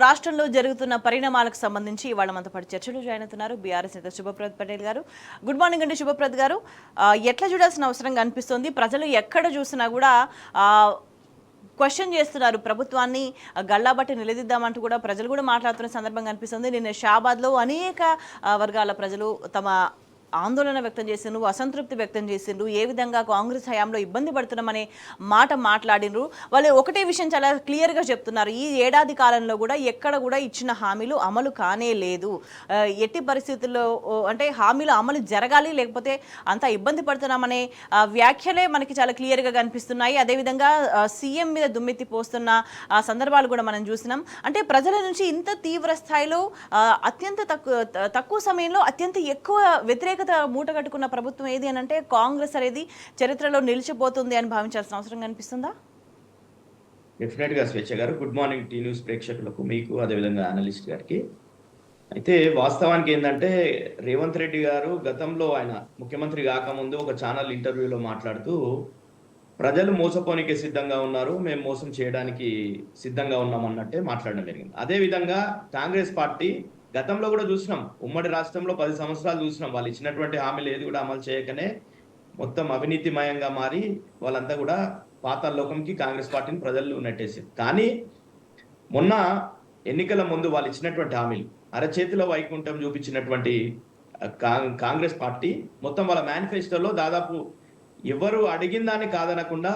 రాష్ట్రంలో జరుగుతున్న పరిణామాలకు సంబంధించి ఇవాళ మనతో పాటు చర్చలు జాయిన్ అవుతున్నారు బీఆర్ఎస్ నేత శుభప్రద్ పటేల్ గారు. గుడ్ మార్నింగ్ అండి శుభప్రద్ గారు. ఎట్లా చూడాల్సిన అవసరం కనిపిస్తుంది? ప్రజలు ఎక్కడ చూసినా కూడా క్వశ్చన్ చేస్తున్నారు ప్రభుత్వాన్ని, గల్లాబట్టి నిలదీద్దామంటూ కూడా ప్రజలు కూడా మాట్లాడుతున్న సందర్భం కనిపిస్తుంది. నిన్న షాబాద్లో అనేక వర్గాల ప్రజలు తమ ఆందోళన వ్యక్తం చేసిండ్రు, అసంతృప్తి వ్యక్తం చేసిండ్రు. ఏ విధంగా కాంగ్రెస్ హయాంలో ఇబ్బంది పడుతున్నామనే మాట మాట్లాడినరు. వాళ్ళు ఒకటే విషయం చాలా క్లియర్గా చెప్తున్నారు, ఈ ఏడాది కాలంలో కూడా ఎక్కడ కూడా ఇచ్చిన హామీలు అమలు కానే లేదు. ఎట్టి పరిస్థితుల్లో అంటే హామీలు అమలు జరగాలి, లేకపోతే అంతా ఇబ్బంది పడుతున్నామనే వ్యాఖ్యలే మనకి చాలా క్లియర్గా కనిపిస్తున్నాయి. అదేవిధంగా సీఎం మీద దుమ్మెత్తి పోస్తున్న సందర్భాలు కూడా మనం చూసినాం. అంటే ప్రజల నుంచి ఇంత తీవ్ర స్థాయిలో అత్యంత తక్కువ సమయంలో అత్యంత ఎక్కువ వ్యతిరేకత మూట కట్టుకున్న ప్రభుత్వం ఏది అని అంటే కాంగ్రెస్ అనేది చరిత్రలో నిలిచిపోతుంది అని భావించాల్సిన అవసరం కనిపిస్తుందా? డెఫినెట్ గా స్వేచ్ఛ గారు, గుడ్ మార్నింగ్ టీ న్యూస్ ప్రేక్షకులకు, మీకు అదేవిధంగా అనలిస్ట్ గారికి. అయితే వాస్తవానికి ఏంటంటే రేవంత్ రెడ్డి గారు గతంలో ఆయన ముఖ్యమంత్రి కాకముందు ఒక ఛానల్ ఇంటర్వ్యూలో మాట్లాడుతూ ప్రజలు మోసపోనికే సిద్ధంగా ఉన్నారు, మేము మోసం చేయడానికి సిద్ధంగా ఉన్నాం అన్నట్టే మాట్లాడడం జరిగింది. అదేవిధంగా కాంగ్రెస్ పార్టీ గతంలో కూడా చూసినాం, ఉమ్మడి రాష్ట్రంలో 10 సంవత్సరాలు చూసినాం, వాళ్ళు ఇచ్చినటువంటి హామీలు ఏది కూడా అమలు చేయకనే మొత్తం అవినీతిమయంగా మారి వాళ్ళంతా కూడా పాతాళలోకంకి కాంగ్రెస్ పార్టీని ప్రజలు నెట్టేసింది. కానీ మొన్న ఎన్నికల ముందు వాళ్ళు ఇచ్చినటువంటి హామీలు అరచేతిలో వైకుంఠం చూపించినటువంటి కాంగ్రెస్ పార్టీ మొత్తం వాళ్ళ మేనిఫెస్టోలో దాదాపు ఎవరు అడిగిన దాన్ని కాదనకుండా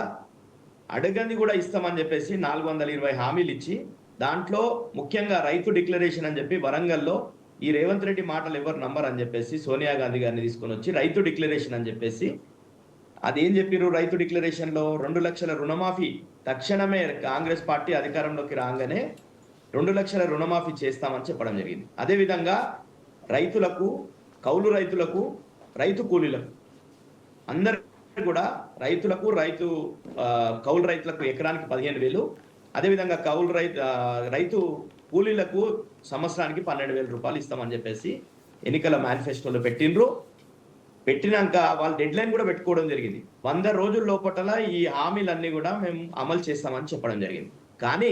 అడగంది కూడా ఇస్తామని చెప్పేసి 420 హామీలు ఇచ్చి, దాంట్లో ముఖ్యంగా రైతు డిక్లరేషన్ అని చెప్పి వరంగల్లో ఈ రేవంత్ రెడ్డి మాటలు ఎవరు నమ్మరు అని చెప్పేసి సోనియా గాంధీ గారిని తీసుకొని వచ్చి రైతు డిక్లరేషన్ అని చెప్పేసి అదేం చెప్పారు, రైతు డిక్లరేషన్ లో 2 లక్షల రుణమాఫీ తక్షణమే కాంగ్రెస్ పార్టీ అధికారంలోకి రాగానే 2 లక్షల రుణమాఫీ చేస్తామని చెప్పడం జరిగింది. అదేవిధంగా రైతులకు, కౌలు రైతులకు, రైతు కూలీలకు అందరు కూడా కౌలు రైతులకు ఎకరానికి 15,000, అదేవిధంగా కౌలు రైతు కూలీలకు సంవత్సరానికి 12,000 రూపాయలు ఇస్తామని చెప్పేసి ఎన్నికల మేనిఫెస్టోలో పెట్టినాక వాళ్ళు డెడ్ లైన్ కూడా పెట్టుకోవడం జరిగింది. 100 రోజుల లోపల ఈ హామీలన్నీ కూడా మేము అమలు చేస్తామని చెప్పడం జరిగింది. కానీ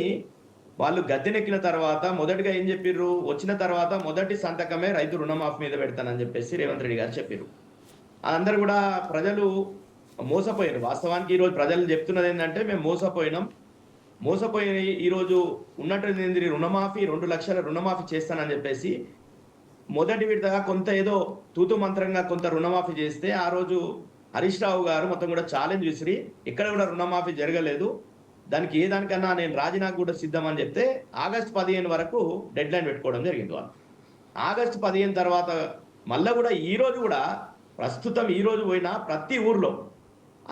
వాళ్ళు గద్దెనెక్కిన తర్వాత మొదటిగా ఏం చెప్పిర్రు, వచ్చిన తర్వాత మొదటి సంతకమే రైతు రుణమాఫీ మీద పెడతానని చెప్పేసి రేవంత్ రెడ్డి గారు చెప్పారు. అందరూ కూడా ప్రజలు మోసపోయారు. వాస్తవానికి ఈరోజు ప్రజలు చెప్తున్నది ఏంటంటే మేము మోసపోయి ఈరోజు ఉన్నటువంటి రుణమాఫీ 2 లక్షల రుణమాఫీ చేస్తానని చెప్పేసి మొదటి విడతగా కొంత ఏదో తూతు మంత్రంగా కొంత రుణమాఫీ చేస్తే ఆ రోజు హరీష్ రావు గారు మొత్తం కూడా ఛాలెంజ్ విసిరి ఇక్కడ కూడా రుణమాఫీ జరగలేదు, దానికి ఏ దానికన్నా నేను రాజీనామా కూడా సిద్ధమని చెప్తే ఆగస్టు 15 వరకు డెడ్ లైన్ పెట్టుకోవడం జరిగింది. వాళ్ళు ఆగస్టు 15 తర్వాత మళ్ళీ కూడా ఈరోజు కూడా ప్రస్తుతం ఈరోజు పోయిన ప్రతి ఊర్లో,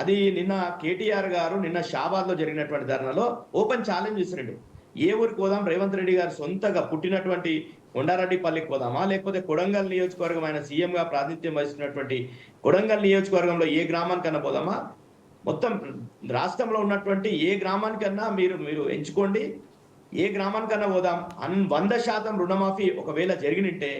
అది నిన్న కేటీఆర్ గారు నిన్న షాబాద్లో జరిగినటువంటి ధర్నాలో ఓపెన్ ఛాలెంజ్ చేసినట్టు, ఏ ఊరికి పోదాం, రేవంత్ రెడ్డి గారు సొంతగా పుట్టినటువంటి కొండారెడ్డిపల్లికి పోదామా, లేకపోతే కొడంగల్ నియోజకవర్గం ఆయన సీఎంగా ప్రాతినిధ్యం వహిస్తున్నటువంటి కొడంగల్ నియోజకవర్గంలో ఏ గ్రామానికన్నా పోదామా, మొత్తం రాష్ట్రంలో ఉన్నటువంటి ఏ గ్రామానికన్నా మీరు ఎంచుకోండి, ఏ గ్రామానికన్నా పోదాం, 100% రుణమాఫీ ఒకవేళ జరిగినట్టే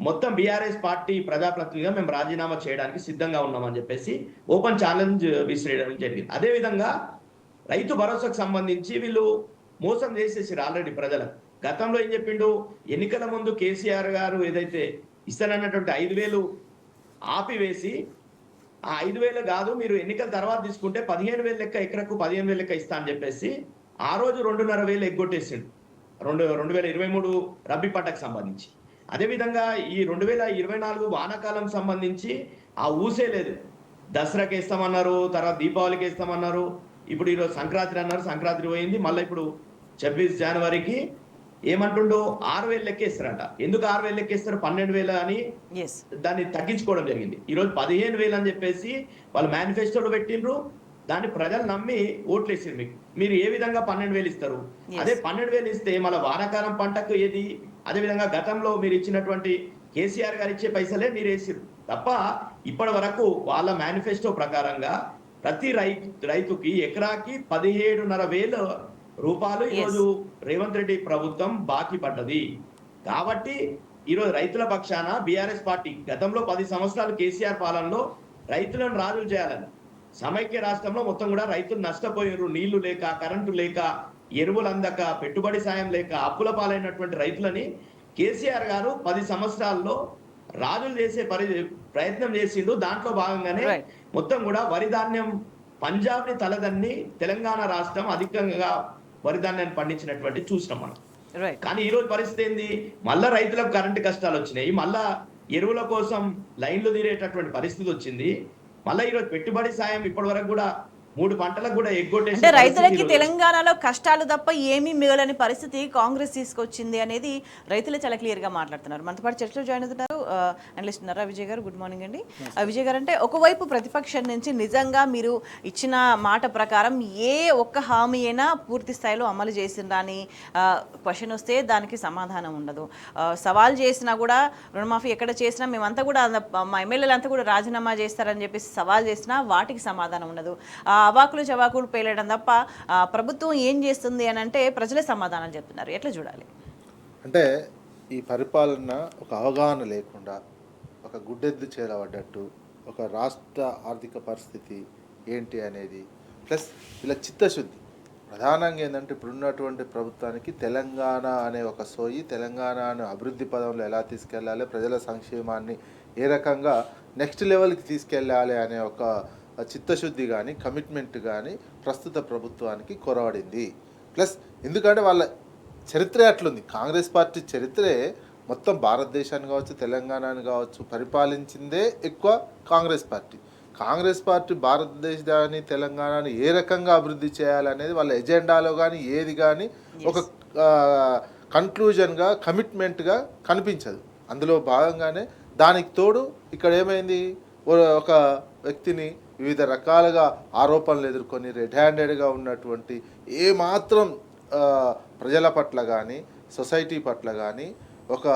మొత్తం బీఆర్ఎస్ పార్టీ ప్రజాప్రతినిధిగా మేము రాజీనామా చేయడానికి సిద్ధంగా ఉన్నామని చెప్పేసి ఓపెన్ ఛాలెంజ్ విసిరేయడం జరిగింది. అదేవిధంగా రైతు భరోసాకు సంబంధించి వీళ్ళు మోసం చేసేసారు ఆల్రెడీ ప్రజలకు. గతంలో ఏం చెప్పిండు, ఎన్నికల ముందు కేసీఆర్ గారు ఏదైతే ఇస్తానన్నటువంటి 5,000 ఆపివేసి ఆ 5,000 కాదు మీరు ఎన్నికల తర్వాత తీసుకుంటే 15,000 లెక్క, ఎకరకు 15,000 లెక్క ఇస్తా అని చెప్పేసి ఆ రోజు 2,500 ఎగ్గొట్టేసిండు 2023 రబీ పంటకు సంబంధించి. అదేవిధంగా ఈ 2024 వానాకాలం సంబంధించి ఆ ఊసే లేదు. దసరాకి వేస్తామన్నారు, తర్వాత దీపావళికి వేస్తామన్నారు, ఇప్పుడు ఈరోజు సంక్రాంతి అన్నారు, సంక్రాంతి పోయింది, మళ్ళీ ఇప్పుడు 26 జనవరికి ఏమంటుండో 6,000 లెక్కేస్తారట. ఎందుకు 6,000 లెక్కేస్తారు, 12,000 అని దాన్ని తగ్గించుకోవడం జరిగింది. ఈరోజు 15,000 అని చెప్పేసి వాళ్ళు మేనిఫెస్టోలో పెట్టిండ్రు, దాన్ని ప్రజలు నమ్మి ఓట్లేసారు. మీరు ఏ విధంగా 12,000 ఇస్తారు? అదే 12,000 ఇస్తే మళ్ళీ వానాకాలం పంటకు ఏది, అదేవిధంగా గతంలో మీరు ఇచ్చినటువంటి కేసీఆర్ గారు ఇచ్చే పైసలే మీరు వేసిరు తప్ప ఇప్పటి వరకు వాళ్ళ మేనిఫెస్టో ప్రకారంగా ప్రతి రైతుకి ఎకరాకి 17,500 రూపాయలు ఈరోజు రేవంత్ రెడ్డి ప్రభుత్వం బాకీ పడ్డది. కాబట్టి ఈరోజు రైతుల పక్షాన బీఆర్ఎస్ పార్టీ గతంలో 10 సంవత్సరాలు కేసీఆర్ పాలనలో రైతులను రాజులు చేయాలని సమైక్య రాష్ట్రంలో మొత్తం కూడా రైతులు నష్టపోయారు, నీళ్లు లేక, కరెంటు లేక, ఎరువులు అందక, పెట్టుబడి సాయం లేక అప్పుల పాలైనటువంటి రైతులని కేసీఆర్ గారు 10 సంవత్సరాల్లో రాజులు చేసే ప్రయత్నం చేసిండు. దాంట్లో భాగంగానే రైట్. మొత్తం కూడా వరి ధాన్యం పంజాబ్‌ని తలదన్ని తెలంగాణ రాష్ట్రం అధికంగా వరి ధాన్యాన్ని పండించినటువంటి చూసినాం మనం. రైట్. కానీ ఈ రోజు పరిస్థితి ఏంది? మళ్ళా రైతులకు కరెంటు కష్టాలు వచ్చినాయి. మళ్ళా ఎరువుల కోసం లైన్లు తీరేటటువంటి పరిస్థితి వచ్చింది. మళ్ళా ఈరోజు పెట్టుబడి సాయం ఇప్పటివరకు కూడా 3 పంటలకు కూడా ఎగ్గొట్టేసి అంటే రైతులకి తెలంగాణలో కష్టాలు తప్ప ఏమీ మిగలని పరిస్థితి కాంగ్రెస్ తీసుకొచ్చింది అనేది రైతులే చాలా క్లియర్ గా మాట్లాడుతున్నారు. మనతో పాటు చర్చలో జాయిన్ అవుతున్నారు అనలిస్ట్ నర్రా విజయ్ గారు. గుడ్ మార్నింగ్ అండి. విజయ్ గారు, అంటే ఒకవైపు ప్రతిపక్షం నుంచి నిజంగా మీరు ఇచ్చిన మాట ప్రకారం ఏ ఒక్క హామీ అయినా పూర్తి స్థాయిలో అమలు చేసిందా అని క్వశ్చన్ వస్తే దానికి సమాధానం ఉండదు. సవాల్ చేసినా కూడా రుణమాఫీ ఎక్కడ చేసినా మేమంతా కూడా మా ఎమ్మెల్యేలు అంతా కూడా రాజీనామా చేస్తారని చెప్పేసి సవాల్ చేసినా వాటికి సమాధానం ఉండదు. అవాకులు చవాకులు పేలడం తప్ప ప్రభుత్వం ఏం చేస్తుంది అని అంటే ప్రజలే సమాధానం చెప్తున్నారు. ఎట్లా చూడాలి? అంటే ఈ పరిపాలన ఒక అవగాహన లేకుండా, ఒక గుడ్డెద్దు చేరబడ్డట్టు, ఒక రాష్ట్ర ఆర్థిక పరిస్థితి ఏంటి అనేది, ప్లస్ ఇలా చిత్తశుద్ధి ప్రధానంగా ఏంటంటే ఇప్పుడున్నటువంటి ప్రభుత్వానికి తెలంగాణ అనే ఒక సోయి, తెలంగాణను అభివృద్ధి పదంలో ఎలా తీసుకెళ్ళాలి, ప్రజల సంక్షేమాన్ని ఏ రకంగా నెక్స్ట్ లెవెల్కి తీసుకెళ్ళాలి అనే ఒక చిత్తశుద్ధి కానీ కమిట్మెంట్ కానీ ప్రస్తుత ప్రభుత్వానికి కొరవడింది. ప్లస్ ఎందుకంటే వాళ్ళ చరిత్ర అట్లుంది. కాంగ్రెస్ పార్టీ చరిత్రే మొత్తం భారతదేశాన్ని కావచ్చు, తెలంగాణని కావచ్చు పరిపాలించిందే ఎక్కువ కాంగ్రెస్ పార్టీ. కాంగ్రెస్ పార్టీ భారతదేశాన్ని తెలంగాణని ఏ రకంగా అభివృద్ధి చేయాలనేది వాళ్ళ ఎజెండాలో కానీ ఏది కానీ ఒక కన్క్లూజన్గా కమిట్మెంట్గా కనిపించదు. అందులో భాగంగానే దానికి తోడు ఇక్కడ ఏమైంది, ఒక వ్యక్తిని వివిధ రకాలుగా ఆరోపణలు ఎదుర్కొని రెడ్ హ్యాండెడ్గా ఉన్నటువంటి ఏమాత్రం ప్రజల పట్ల కానీ సొసైటీ పట్ల కానీ ఒక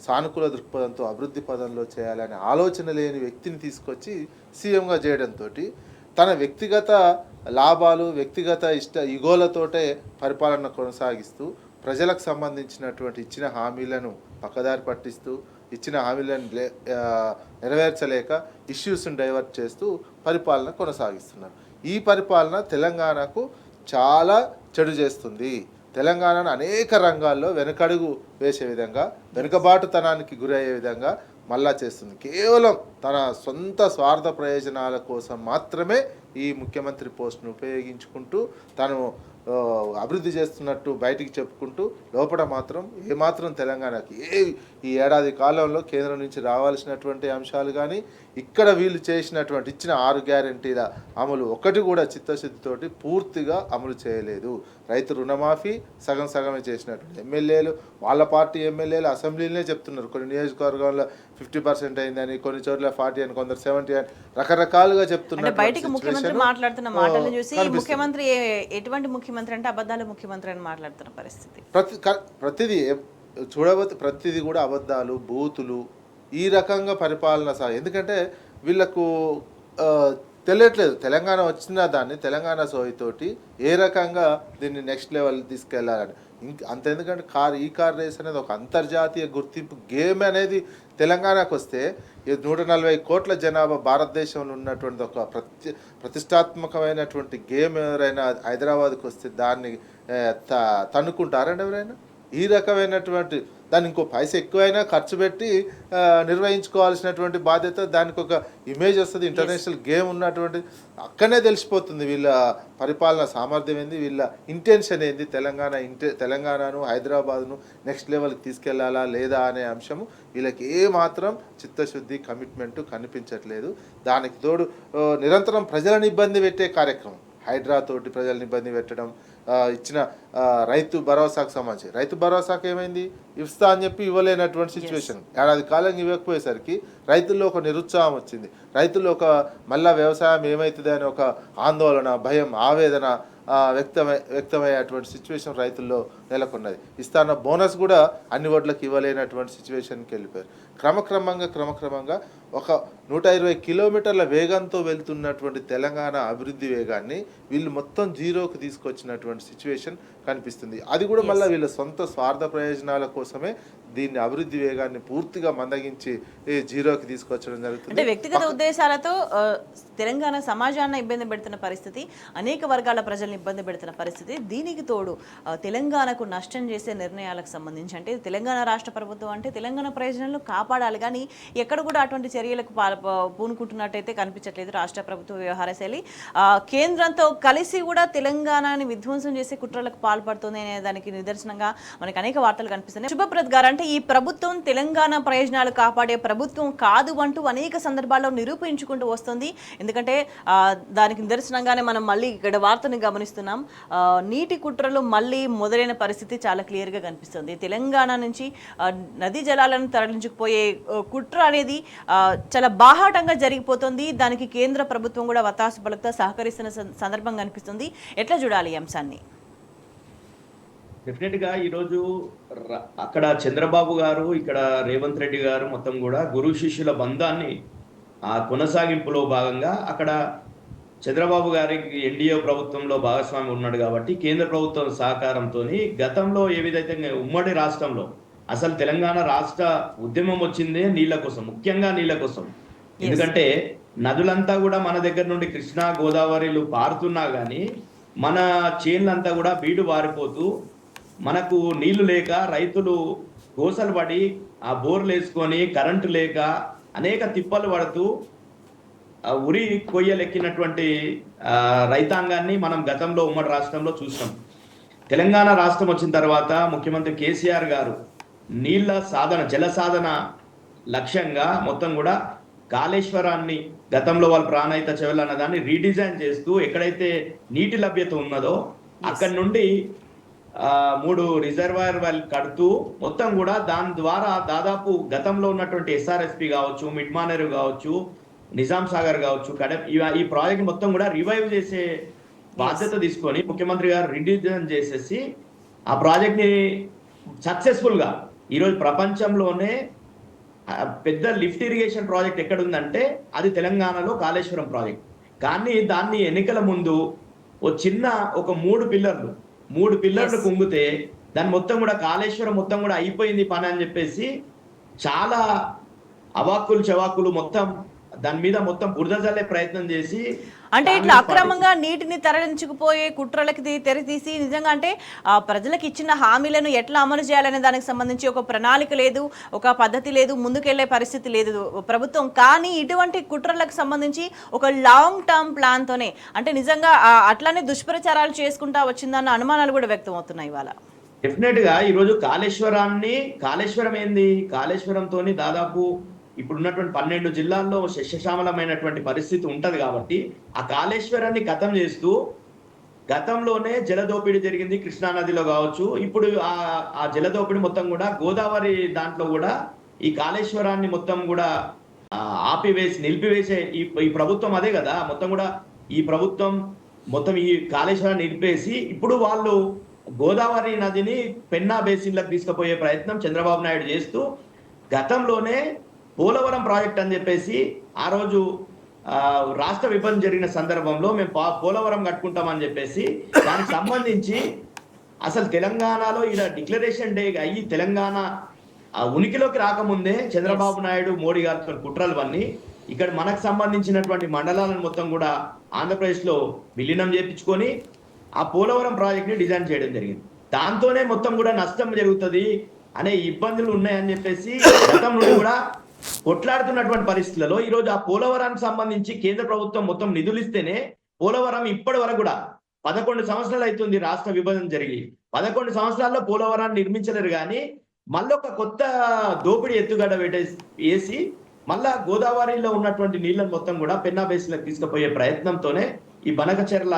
సానుకూల దృక్పథంతో అభివృద్ధి పదంలో చేయాలనే ఆలోచన లేని వ్యక్తిని తీసుకొచ్చి సీఎంగా చేయడంతో తన వ్యక్తిగత లాభాలు, వ్యక్తిగత ఇగోలతోటే పరిపాలన కొనసాగిస్తూ ప్రజలకు సంబంధించినటువంటి ఇచ్చిన హామీలను పక్కదారి పట్టిస్తూ, ఇచ్చిన హామీలను నెరవేర్చలేక ఇష్యూస్ని డైవర్ట్ చేస్తూ పరిపాలన కొనసాగిస్తున్నారు. ఈ పరిపాలన తెలంగాణకు చాలా చెడు చేస్తుంది. తెలంగాణను అనేక రంగాల్లో వెనకడుగు వేసే విధంగా, వెనుకబాటుతనానికి గురయ్యే విధంగా మళ్ళా చేస్తుంది. కేవలం తన సొంత స్వార్థ ప్రయోజనాల కోసం మాత్రమే ఈ ముఖ్యమంత్రి పోస్ట్ను ఉపయోగించుకుంటూ తను అభివృద్ధి చేస్తున్నట్టు బయటికి చెప్పుకుంటూ లోపల మాత్రం ఏమాత్రం తెలంగాణకి ఈ ఏడాది కాలంలో కేంద్రం నుంచి రావాల్సినటువంటి అంశాలు కానీ ఇక్కడ వీళ్ళు చేసినటువంటి ఇచ్చిన 6 గ్యారెంటీల అమలు ఒకటి కూడా చిత్తశుద్ధితోటి పూర్తిగా అమలు చేయలేదు. రైతు రుణమాఫీ సగం సగమే చేసినటువంటి ఎమ్మెల్యేలు, వాళ్ళ పార్టీ ఎమ్మెల్యేలు అసెంబ్లీలోనే చెప్తున్నారు. కొన్ని నియోజకవర్గాల్లో 50% అయిందని, కొన్ని చోట్ల 40 అని, కొందరు 70 అని రకరకాలుగా చెప్తున్నారు. బయటకు ముఖ్యమంత్రి మాట్లాడుతున్న మాటలు చూసి ముఖ్యమంత్రి ఎటువంటి ముఖ్యమంత్రి అంటే అబద్ధాలు ముఖ్యమంత్రి అని మాట్లాడుతున్న పరిస్థితి. ప్రతిదీ చూడబోతే ప్రతిదీ కూడా అబద్ధాలు, బూతులు, ఈ రకంగా పరిపాలన ఎందుకంటే వీళ్ళకు తెలియట్లేదు తెలంగాణ వచ్చిన దాన్ని తెలంగాణ సోయితోటి ఏ రకంగా దీన్ని నెక్స్ట్ లెవెల్ తీసుకెళ్లాలని. అంత ఎందుకంటే ఈ కార్ రేస్ అనేది ఒక అంతర్జాతీయ గుర్తింపు గేమ్ అనేది తెలంగాణకు వస్తే 140 కోట్ల జనాభా భారతదేశంలో ఉన్నటువంటి ఒక ప్రతిష్టాత్మకమైనటువంటి గేమ్ ఎవరైనా హైదరాబాద్కి వస్తే దాన్ని తన్నుకుంటారండి ఎవరైనా? ఈ రకమైనటువంటి దాన్ని ఇంకో పైసా ఎక్కువైనా ఖర్చు పెట్టి నిర్వహించుకోవాల్సినటువంటి బాధ్యత, దానికి ఒక ఇమేజ్ వస్తుంది. ఇంటర్నేషనల్ గేమ్ ఉన్నటువంటి అక్కడనే తెలిసిపోతుంది వీళ్ళ పరిపాలన సామర్థ్యం ఏంది, వీళ్ళ ఇంటెన్షన్ ఏంది, తెలంగాణను హైదరాబాద్ను నెక్స్ట్ లెవెల్కి తీసుకెళ్లాలా లేదా అనే అంశము వీళ్ళకి ఏమాత్రం చిత్తశుద్ధి కమిట్మెంటు కనిపించట్లేదు. దానికి తోడు నిరంతరం ప్రజలను ఇబ్బంది పెట్టే కార్యక్రమం, హైడ్రాతోటి ప్రజలను ఇబ్బంది పెట్టడం, ఇచ్చిన రైతు భరోసాకు సంబంధించి రైతు భరోసాకు ఏమైంది, ఇస్తా అని చెప్పి ఇవ్వలేనటువంటి సిచ్యువేషన్. ఏడాది కాలం ఇవ్వకపోయేసరికి రైతుల్లో ఒక నిరుత్సాహం వచ్చింది. రైతుల్లో ఒక మళ్ళా వ్యవసాయం ఏమవుతుంది అని ఒక ఆందోళన, భయం, ఆవేదన వ్యక్తమయ్యేటువంటి సిచ్యువేషన్ రైతుల్లో నెలకొన్నది. ఇస్తాన్న బోనస్ కూడా అన్ని ఓట్లకు ఇవ్వలేనటువంటి సిచ్యువేషన్కి వెళ్ళిపోయారు. క్రమక్రమంగా ఒక 120 కిలోమీటర్ల వేగంతో వెళ్తున్నటువంటి తెలంగాణ అభివృద్ధి వేగాన్ని వీళ్ళు మొత్తం జీరోకి తీసుకొచ్చినటువంటి చేస్తున్నటువంటి సిచ్యువేషన్ కనిపిస్తుంది. అది కూడా మళ్ళీ వీళ్ళ సొంత స్వార్థ ప్రయోజనాల కోసమే దీన్ని అభివృద్ధి వేగాన్ని పూర్తిగా మందగించి జీరోకి తీసుకొచ్చడం జరుగుతుంది. అంటే వ్యక్తిగత ఉద్దేశాలతో తెలంగాణ సమాజాన్ని ఇబ్బంది పెడుతున్న పరిస్థితి, అనేక వర్గాల ప్రజల్ని ఇబ్బంది పెడుతున్న పరిస్థితి. దీనికి తోడు తెలంగాణకు నష్టం చేసే నిర్ణయాలకు సంబంధించి, అంటే తెలంగాణ రాష్ట్ర ప్రభుత్వం అంటే తెలంగాణ ప్రయోజనాలను కాపాడాలి, కానీ ఎక్కడ కూడా అటువంటి చర్యలకు పూనుకుంటున్నట్టయితే కనిపించట్లేదు రాష్ట్ర ప్రభుత్వ వ్యవహార శైలి. కేంద్రంతో కలిసి కూడా తెలంగాణని విధ్వంసం చేసే కుట్రలకు పాల్పడుతుంది అనే దానికి నిదర్శనంగా మనకి అనేక వార్తలు కనిపిస్తున్నాయి. శుభప్రద్ గారు, అంటే ఈ ప్రభుత్వం తెలంగాణ ప్రయోజనాలు కాపాడే ప్రభుత్వం కాదు అంటూ అనేక సందర్భాల్లో నిరూపించుకుంటూ వస్తుంది. ఎందుకంటే దానికి నిదర్శనంగానే మనం మళ్ళీ ఇక్కడ వార్తని గమనిస్తున్నాం. నీటి కుట్రలు మళ్ళీ మొదలైన పరిస్థితి చాలా క్లియర్గా కనిపిస్తుంది. తెలంగాణ నుంచి నదీ జలాలను తరలించుకుపోయే కుట్ర అనేది చాలా బాహాటంగా జరిగిపోతుంది. దానికి కేంద్ర ప్రభుత్వం కూడా వత్తాసు పలుకుతా సహకరిస్తున్న సందర్భం కనిపిస్తుంది. ఎట్లా చూడాలి ఈ అంశాన్ని? డెఫినెట్ గా ఈరోజు అక్కడ చంద్రబాబు గారు, ఇక్కడ రేవంత్ రెడ్డి గారు మొత్తం కూడా గురు శిష్యుల బంధాన్ని ఆ కొనసాగింపులో భాగంగా అక్కడ చంద్రబాబు గారికి ఎన్డీఏ ప్రభుత్వంలో భాగస్వామి ఉన్నాడు కాబట్టి కేంద్ర ప్రభుత్వం సహకారంతో గతంలో ఏ విధంగా ఉమ్మడి రాష్ట్రంలో అసలు తెలంగాణ రాష్ట్ర ఉద్యమం వచ్చిందే నీళ్ల కోసం, ముఖ్యంగా నీళ్ల కోసం. ఎందుకంటే నదులంతా కూడా మన దగ్గర నుండి కృష్ణా గోదావరిలు పారుతున్నా కానీ మన చేన్లంతా కూడా బీడు వారిపోతూ మనకు నీళ్లు లేక రైతులు గోసలు పడి ఆ బోర్లు వేసుకొని కరెంటు లేక అనేక తిప్పలు పడుతూ ఉరి కొయ్యలెక్కినటువంటి రైతాంగాన్ని మనం గతంలో ఉమ్మడి రాష్ట్రంలో చూసాం. తెలంగాణ రాష్ట్రం వచ్చిన తర్వాత ముఖ్యమంత్రి కేసీఆర్ గారు నీళ్ల సాధన, జల సాధన లక్ష్యంగా మొత్తం కూడా కాళేశ్వరాన్ని, గతంలో వాళ్ళ ప్రాణహిత చెవులు అన్న దాన్ని రీడిజైన్ చేస్తూ ఎక్కడైతే నీటి లభ్యత ఉన్నదో అక్కడి నుండి 3 రిజర్వాయర్ వాళ్ళు కడుతూ మొత్తం కూడా దాని ద్వారా దాదాపు గతంలో ఉన్నటువంటి ఎస్ఆర్ఎస్పి కావచ్చు, మిడ్మానేరు కావచ్చు, నిజాం సాగర్ కావచ్చు, ఈ ప్రాజెక్ట్ మొత్తం కూడా రివైవ్ చేసే బాధ్యత తీసుకొని ముఖ్యమంత్రి గారు రీడిజైన్ చేసేసి ఆ ప్రాజెక్ట్ ని సక్సెస్ఫుల్ గా ఈరోజు ప్రపంచంలోనే పెద్ద లిఫ్ట్ ఇరిగేషన్ ప్రాజెక్ట్ ఎక్కడుందంటే అది తెలంగాణలో కాళేశ్వరం ప్రాజెక్ట్. కానీ దాన్ని ఎన్నికల ముందు ఒక 3 పిల్లర్లు కుంగితే దాని మొత్తం కూడా కాళేశ్వరం మొత్తం కూడా అయిపోయింది పని అని చెప్పేసి చాలా అవాక్కులు చవాకులు మొత్తం దాని మీద మొత్తం బురద జల్లే ప్రయత్నం చేసి, అంటే ఇట్లా అక్రమంగా నీటిని తరలించుకుపోయే కుట్రలకి తెరతీసి నిజంగా అంటే ప్రజలకు ఇచ్చిన హామీలను ఎట్లా అమలు చేయాలనే దానికి సంబంధించి ఒక ప్రణాళిక లేదు, ఒక పద్ధతి లేదు, ముందుకెళ్లే పరిస్థితి లేదు ప్రభుత్వం. కానీ ఇటువంటి కుట్రలకు సంబంధించి ఒక లాంగ్ టర్మ్ ప్లాన్ తోనే, అంటే నిజంగా అట్లానే దుష్ప్రచారాలు చేసుకుంటా వచ్చిందన్న అనుమానాలు కూడా వ్యక్తం అవుతున్నాయి ఇవాళ. డెఫినెట్ గా ఈరోజు కాళేశ్వరం ఏంది, కాళేశ్వరంతో దాదాపు ఇప్పుడున్నటువంటి 12 జిల్లాల్లో శస్యశ్యామలమైనటువంటి పరిస్థితి ఉంటది కాబట్టి ఆ కాళేశ్వరాన్ని ఖతం చేస్తూ గతంలోనే జలదోపిడీ జరిగింది కృష్ణా నదిలో కావచ్చు. ఇప్పుడు ఆ జలదోపిడీ మొత్తం కూడా గోదావరి దాంట్లో కూడా ఈ కాళేశ్వరాన్ని మొత్తం కూడా నిలిపివేసే ఈ ప్రభుత్వం అదే కదా. మొత్తం కూడా ఈ ప్రభుత్వం మొత్తం ఈ కాళేశ్వరాన్ని నిలిపేసి ఇప్పుడు వాళ్ళు గోదావరి నదిని పెన్నా బేసిన్లకు తీసుకుపోయే ప్రయత్నం చంద్రబాబు నాయుడు చేస్తూ గతంలోనే పోలవరం ప్రాజెక్ట్ అని చెప్పేసి ఆ రోజు రాష్ట్ర విభజన జరిగిన సందర్భంలో మేము పోలవరం కట్టుకుంటామని చెప్పేసి దానికి సంబంధించి అసలు తెలంగాణలో ఇలా డిక్లరేషన్ డే అయ్యి తెలంగాణ ఉనికిలోకి రాకముందే చంద్రబాబు నాయుడు మోడీ గారితో కుట్రలు అన్నీ ఇక్కడ మనకు సంబంధించినటువంటి మండలాలను మొత్తం కూడా ఆంధ్రప్రదేశ్లో విలీనం చేయించుకొని ఆ పోలవరం ప్రాజెక్ట్ ని డిజైన్ చేయడం జరిగింది. దాంతోనే మొత్తం కూడా నష్టం జరుగుతుంది అనే ఇబ్బందులు ఉన్నాయని చెప్పేసి గతం నుండి కూడా కొట్లాడుతున్నటువంటి పరిస్థితులలో ఈరోజు ఆ పోలవరానికి సంబంధించి కేంద్ర ప్రభుత్వం మొత్తం నిధులు ఇస్తేనే పోలవరం ఇప్పటి వరకు కూడా 11 సంవత్సరాలు అవుతుంది రాష్ట్ర విభజన జరిగి. 11 సంవత్సరాల్లో పోలవరాన్ని నిర్మించలేరు కానీ మళ్ళీ ఒక కొత్త దోపిడీ ఎత్తుగడ వేసి మళ్ళా గోదావరిలో ఉన్నటువంటి నీళ్ళని మొత్తం కూడా పెన్నా బేసిన్లకు తీసుకుపోయే ప్రయత్నంతోనే ఈ బనకచెర్ల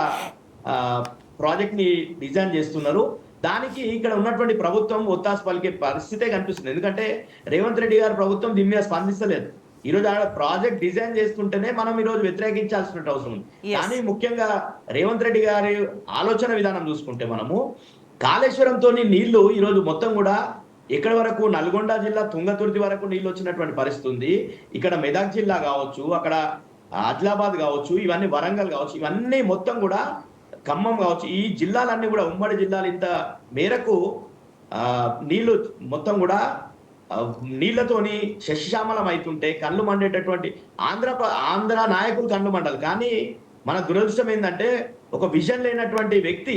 ప్రాజెక్ట్ ని డిజైన్ చేస్తున్నారు. దానికి ఇక్కడ ఉన్నటువంటి ప్రభుత్వం ఒత్తాసు పలికే పరిస్థితే కనిపిస్తుంది. ఎందుకంటే రేవంత్ రెడ్డి గారి ప్రభుత్వం దీని మీద స్పందిస్తలేదు. ఈరోజు ఆ ప్రాజెక్ట్ డిజైన్ చేస్తుంటేనే మనం ఈరోజు వ్యతిరేకించాల్సిన అవసరం ఉంది. కానీ ముఖ్యంగా రేవంత్ రెడ్డి గారి ఆలోచన విధానం చూసుకుంటే మనము కాళేశ్వరంతో నీళ్లు ఈరోజు మొత్తం కూడా ఎక్కడి వరకు నల్గొండ జిల్లా తుంగతుర్తి వరకు నీళ్ళు వచ్చినటువంటి పరిస్థితి ఉంది. ఇక్కడ మెదక్ జిల్లా కావచ్చు, అక్కడ ఆదిలాబాద్ కావచ్చు, ఇవన్నీ వరంగల్ కావచ్చు, ఇవన్నీ మొత్తం కూడా ఖమ్మం కావచ్చు, ఈ జిల్లాలన్నీ కూడా ఉమ్మడి జిల్లాలు ఇంత మేరకు నీళ్లు మొత్తం కూడా నీళ్లతోని శశిశ్యామలం అవుతుంటే కళ్ళు మండేటటువంటి ఆంధ్ర నాయకులు కళ్ళు మండాలి. కానీ మన దురదృష్టం ఏంటంటే ఒక విజన్ లేనటువంటి వ్యక్తి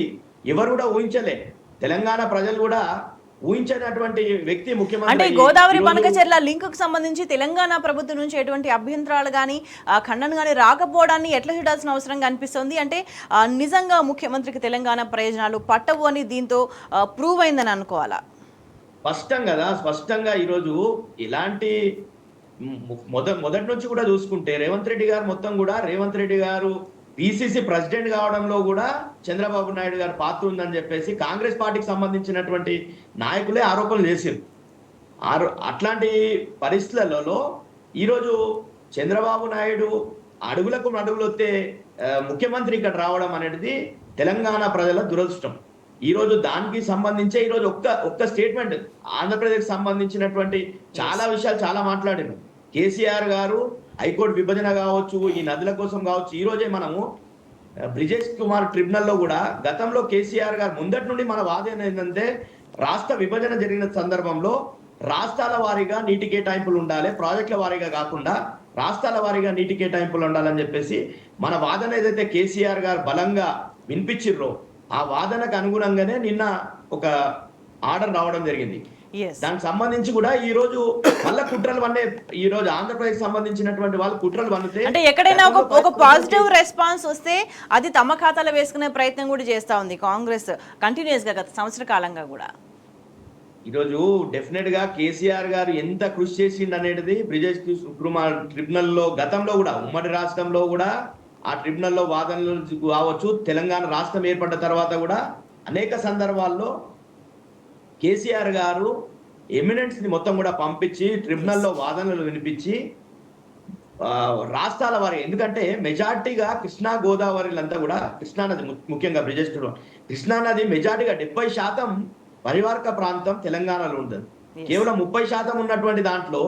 ఎవరు కూడా ఊహించలే. తెలంగాణ ప్రజలు కూడా ఊహించినటువంటి వ్యక్తి అంటే ముఖ్యమంత్రి. గోదావరి బనకచెర్ల లింక్ కు సంబంధించి తెలంగాణ ప్రభుత్వం నుంచి ఎటువంటి అభ్యంతరాలు కానీ ఖండన కానీ రాకపోవడాన్ని ఎట్లా చూడాల్సిన అవసరం కనిపిస్తుంది? అంటే నిజంగా ముఖ్యమంత్రికి తెలంగాణ ప్రయోజనాలు పట్టవు అని దీంతో ప్రూవ్ అయిందని అనుకోవాలా? స్పష్టంగా ఈరోజు ఇలాంటి మొదటి నుంచి కూడా చూసుకుంటే రేవంత్ రెడ్డి గారు పిసిసి ప్రెసిడెంట్ కావడంలో కూడా చంద్రబాబు నాయుడు గారు పాత్ర ఉందని చెప్పేసి కాంగ్రెస్ పార్టీకి సంబంధించినటువంటి నాయకులే ఆరోపణలు చేశారు. అట్లాంటి పరిస్థితులలో ఈరోజు చంద్రబాబు నాయుడు అడుగులకు అడుగులు వస్తే ముఖ్యమంత్రి ఇక్కడ రావడం అనేది తెలంగాణ ప్రజల దురదృష్టం. ఈరోజు దానికి సంబంధించే ఈరోజు ఒక్క స్టేట్మెంట్ ఆంధ్రప్రదేశ్ సంబంధించినటువంటి చాలా విషయాలు చాలా మాట్లాడారు. కేసీఆర్ గారు హైకోర్టు విభజన కావచ్చు, ఈ నదుల కోసం కావచ్చు, ఈ రోజే మనము బ్రిజేష్ కుమార్ ట్రిబ్యునల్లో కూడా గతంలో కేసీఆర్ గారు ముందటి నుండి మన వాదన ఏంటంటే రాష్ట్ర విభజన జరిగిన సందర్భంలో రాష్ట్రాల వారీగా నీటి కేటాయింపులు ఉండాలి, ప్రాజెక్టుల వారీగా కాకుండా రాష్ట్రాల వారీగా నీటి కేటాయింపులు ఉండాలని చెప్పేసి మన వాదన ఏదైతే కేసీఆర్ గారు బలంగా వినిపించిర్రో ఆ వాదనకు అనుగుణంగానే నిన్న ఒక ఆర్డర్ రావడం జరిగింది. దానికి సంబంధించి కూడా ఈ రోజు మళ్ళీ కుట్రలు పన్నే. ఈ రోజు ఆంధ్రప్రదేశ్ సంబంధించినటువంటి వాళ్ళు కుట్రలు పన్నితే అంటే ఎక్కడైనా ఒక పాజిటివ్ రెస్పాన్స్ వస్తే అది తమ ఖాతాలో వేసుకునే ప్రయత్నం కూడా చేస్తా ఉంది కాంగ్రెస్ కంటిన్యూస్ గా గత సంవత్సర కాలంగా కూడా. ఈరోజు డెఫినెట్ గా కేసీఆర్ గారు ఎంత కృషి చేసిండు అనేది బ్రిజేష్ కుమార్ ట్రిబ్యునల్ లో గతంలో కూడా ఉమ్మడి రాష్ట్రంలో కూడా ఆ ట్రిబ్యునల్ లో వాదనలు కావచ్చు, తెలంగాణ రాష్ట్రం ఏర్పడ్డ తర్వాత కూడా అనేక సందర్భాల్లో కేసీఆర్ గారు ఎమినెంట్స్ ని మొత్తం కూడా పంపించి ట్రిబ్యునల్లో వాదనలు వినిపించి రాష్ట్రాల వారి, ఎందుకంటే మెజార్టీగా కృష్ణా గోదావరిలంతా కూడా కృష్ణా నది ముఖ్యంగా బ్రిజేష్ కృష్ణా నది మెజార్టీగా 70% పరివారక ప్రాంతం తెలంగాణలో ఉంటుంది. కేవలం 30% ఉన్నటువంటి దాంట్లో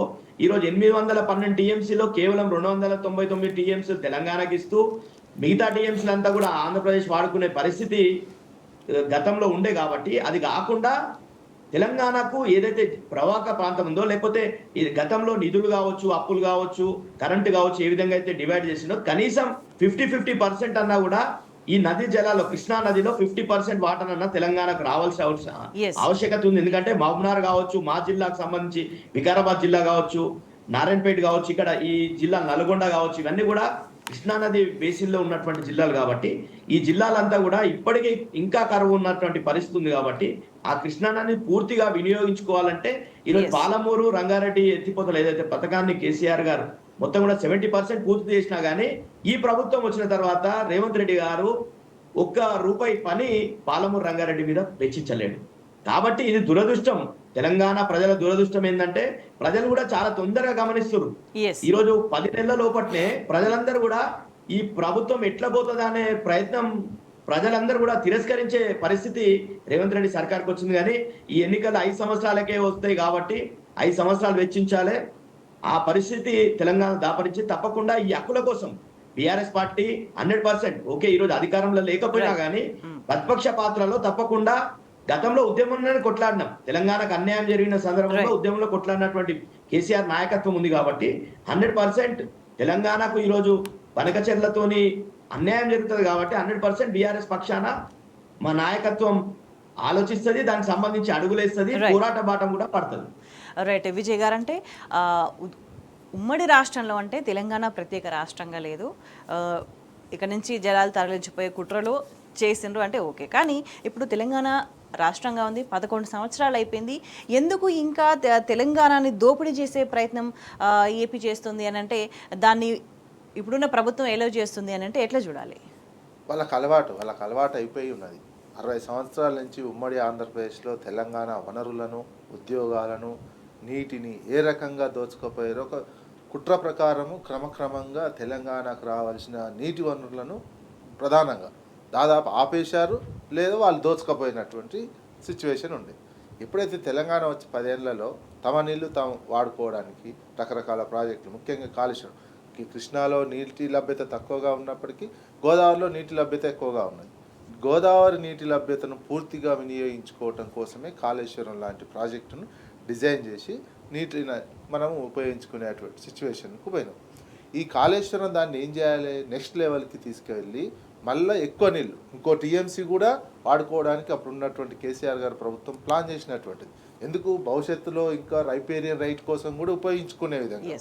ఈరోజు 812 టీఎంసీలో కేవలం 299 టీఎంసీ తెలంగాణకి ఇస్తూ మిగతా టీఎంసీలంతా కూడా ఆంధ్రప్రదేశ్ వాడుకునే పరిస్థితి గతంలో ఉండే. కాబట్టి అది కాకుండా తెలంగాణకు ఏదైతే ప్రవాహక ప్రాంతం ఉందో, లేకపోతే ఇది గతంలో నిధులు కావచ్చు, అప్పులు కావచ్చు, కరెంటు కావచ్చు, ఏ విధంగా అయితే డివైడ్ చేసిందో కనీసం 50% అన్నా కూడా ఈ నది జలాల్లో కృష్ణా నదిలో 50% వాటర్ అన్న తెలంగాణకు రావాల్సిన ఆవశ్యకత ఉంది. ఎందుకంటే మహబూబ్నగర్ కావచ్చు, మా జిల్లాకు సంబంధించి వికారాబాద్ జిల్లా కావచ్చు, నారాయణపేట కావచ్చు, ఇక్కడ ఈ జిల్లా నల్గొండ కావచ్చు, ఇవన్నీ కూడా కృష్ణానది బేసిన్లో ఉన్నటువంటి జిల్లాలు. కాబట్టి ఈ జిల్లాలంతా కూడా ఇప్పటికీ ఇంకా కరువు ఉన్నటువంటి పరిస్థితి ఉంది. కాబట్టి ఆ కృష్ణానదిని పూర్తిగా వినియోగించుకోవాలంటే ఈరోజు పాలమూరు రంగారెడ్డి ఎత్తిపోతలు ఏదైతే పథకాన్ని కేసీఆర్ గారు మొత్తం కూడా 70% పూర్తి చేసినా కానీ ఈ ప్రభుత్వం వచ్చిన తర్వాత రేవంత్ రెడ్డి గారు ₹1 పని పాలమూరు రంగారెడ్డి మీద వెచ్చించలేడు. కాబట్టి ఇది దురదృష్టం. తెలంగాణ ప్రజల దురదృష్టం ఏంటంటే ప్రజలు కూడా చాలా తొందరగా గమనిస్తున్నారు. ఈ రోజు 10 నెలల లోపట్నే ప్రజలందరూ కూడా ఈ ప్రభుత్వం ఎట్లా పోతుంది అనే ప్రయత్నం ప్రజలందరూ కూడా తిరస్కరించే పరిస్థితి రేవంత్ రెడ్డి సర్కార్కి వచ్చింది. కానీ ఈ ఎన్నికలు 5 సంవత్సరాలకే వస్తాయి కాబట్టి 5 సంవత్సరాలు వెచ్చించాలి. ఆ పరిస్థితి తెలంగాణ దాపరించి తప్పకుండా ఈ హక్కుల కోసం బీఆర్ఎస్ పార్టీ 100% ఓకే. ఈరోజు అధికారంలో లేకపోయినా కానీ ప్రతిపక్ష పాత్రలో తప్పకుండా గతంలో ఉద్యమంలోనే కొట్లాడినాం. తెలంగాణకు అన్యాయం జరిగిన సందర్భంలో ఉద్యమంలో కొట్లాడినటువంటి కేసీఆర్ నాయకత్వం ఉంది. కాబట్టి 100% తెలంగాణకు ఈరోజు బనకచెర్లతోని అన్యాయం జరుగుతుంది. కాబట్టి 100% బీఆర్ఎస్ పక్షాన మా నాయకత్వం ఆలోచిస్తుంది, దానికి సంబంధించి అడుగులేస్తుంది, పోరాట బాటం కూడా పడుతుంది. రైట్ విజయ్ గారు, అంటే ఉమ్మడి రాష్ట్రంలో అంటే తెలంగాణ ప్రత్యేక రాష్ట్రంగా లేదు, ఇక్కడ నుంచి జలాలు తరలించిపోయే కుట్రలు చేసిండ్రు అంటే ఓకే. కానీ ఇప్పుడు తెలంగాణ రాష్ట్రంగా ఉంది, 11 సంవత్సరాలు అయిపోయింది. ఎందుకు ఇంకా తెలంగాణని దోపిడీ చేసే ప్రయత్నం ఏపీ చేస్తుంది అని అంటే దాన్ని ఇప్పుడున్న ప్రభుత్వం ఎలా చేస్తుంది అని అంటే ఎట్లా చూడాలి? వాళ్ళకి అలవాటు అయిపోయి ఉన్నది. 60 సంవత్సరాల నుంచి ఉమ్మడి ఆంధ్రప్రదేశ్లో తెలంగాణ వనరులను, ఉద్యోగాలను, నీటిని ఏ రకంగా దోచుకుపోయారో ఒక కుట్ర ప్రకారము క్రమక్రమంగా తెలంగాణకు రావాల్సిన నీటి వనరులను ప్రధానంగా దాదాపు ఆపేశారు, లేదా వాళ్ళు దోచుకపోయినటువంటి సిచ్యువేషన్ ఉంది. ఎప్పుడైతే తెలంగాణ వచ్చి 10 ఏళ్లలో తమ నీళ్లు తాము వాడుకోవడానికి రకరకాల ప్రాజెక్టులు, ముఖ్యంగా కాలుష్యం, కృష్ణాలో నీటి లభ్యత తక్కువగా ఉన్నప్పటికీ గోదావరిలో నీటి లభ్యత ఎక్కువగా ఉన్నది. గోదావరి నీటి లభ్యతను పూర్తిగా వినియోగించుకోవటం కోసమే కాళేశ్వరం లాంటి ప్రాజెక్టును డిజైన్ చేసి నీటిని మనం ఉపయోగించుకునేటువంటి సిచ్యువేషన్కు పోయినాం. ఈ కాళేశ్వరం దాన్ని ఏం చేయాలి, నెక్స్ట్ లెవెల్కి తీసుకువెళ్ళి మళ్ళీ ఎక్కువ నీళ్ళు ఇంకో టీఎంసీ కూడా వాడుకోవడానికి అప్పుడు ఉన్నటువంటి కేసీఆర్ గారు ప్రభుత్వం ప్లాన్ చేసినటువంటిది. ఎందుకు, భవిష్యత్తులో ఇంకా రైపేరియన్ రైట్ కోసం కూడా ఉపయోగించుకునే విధంగా.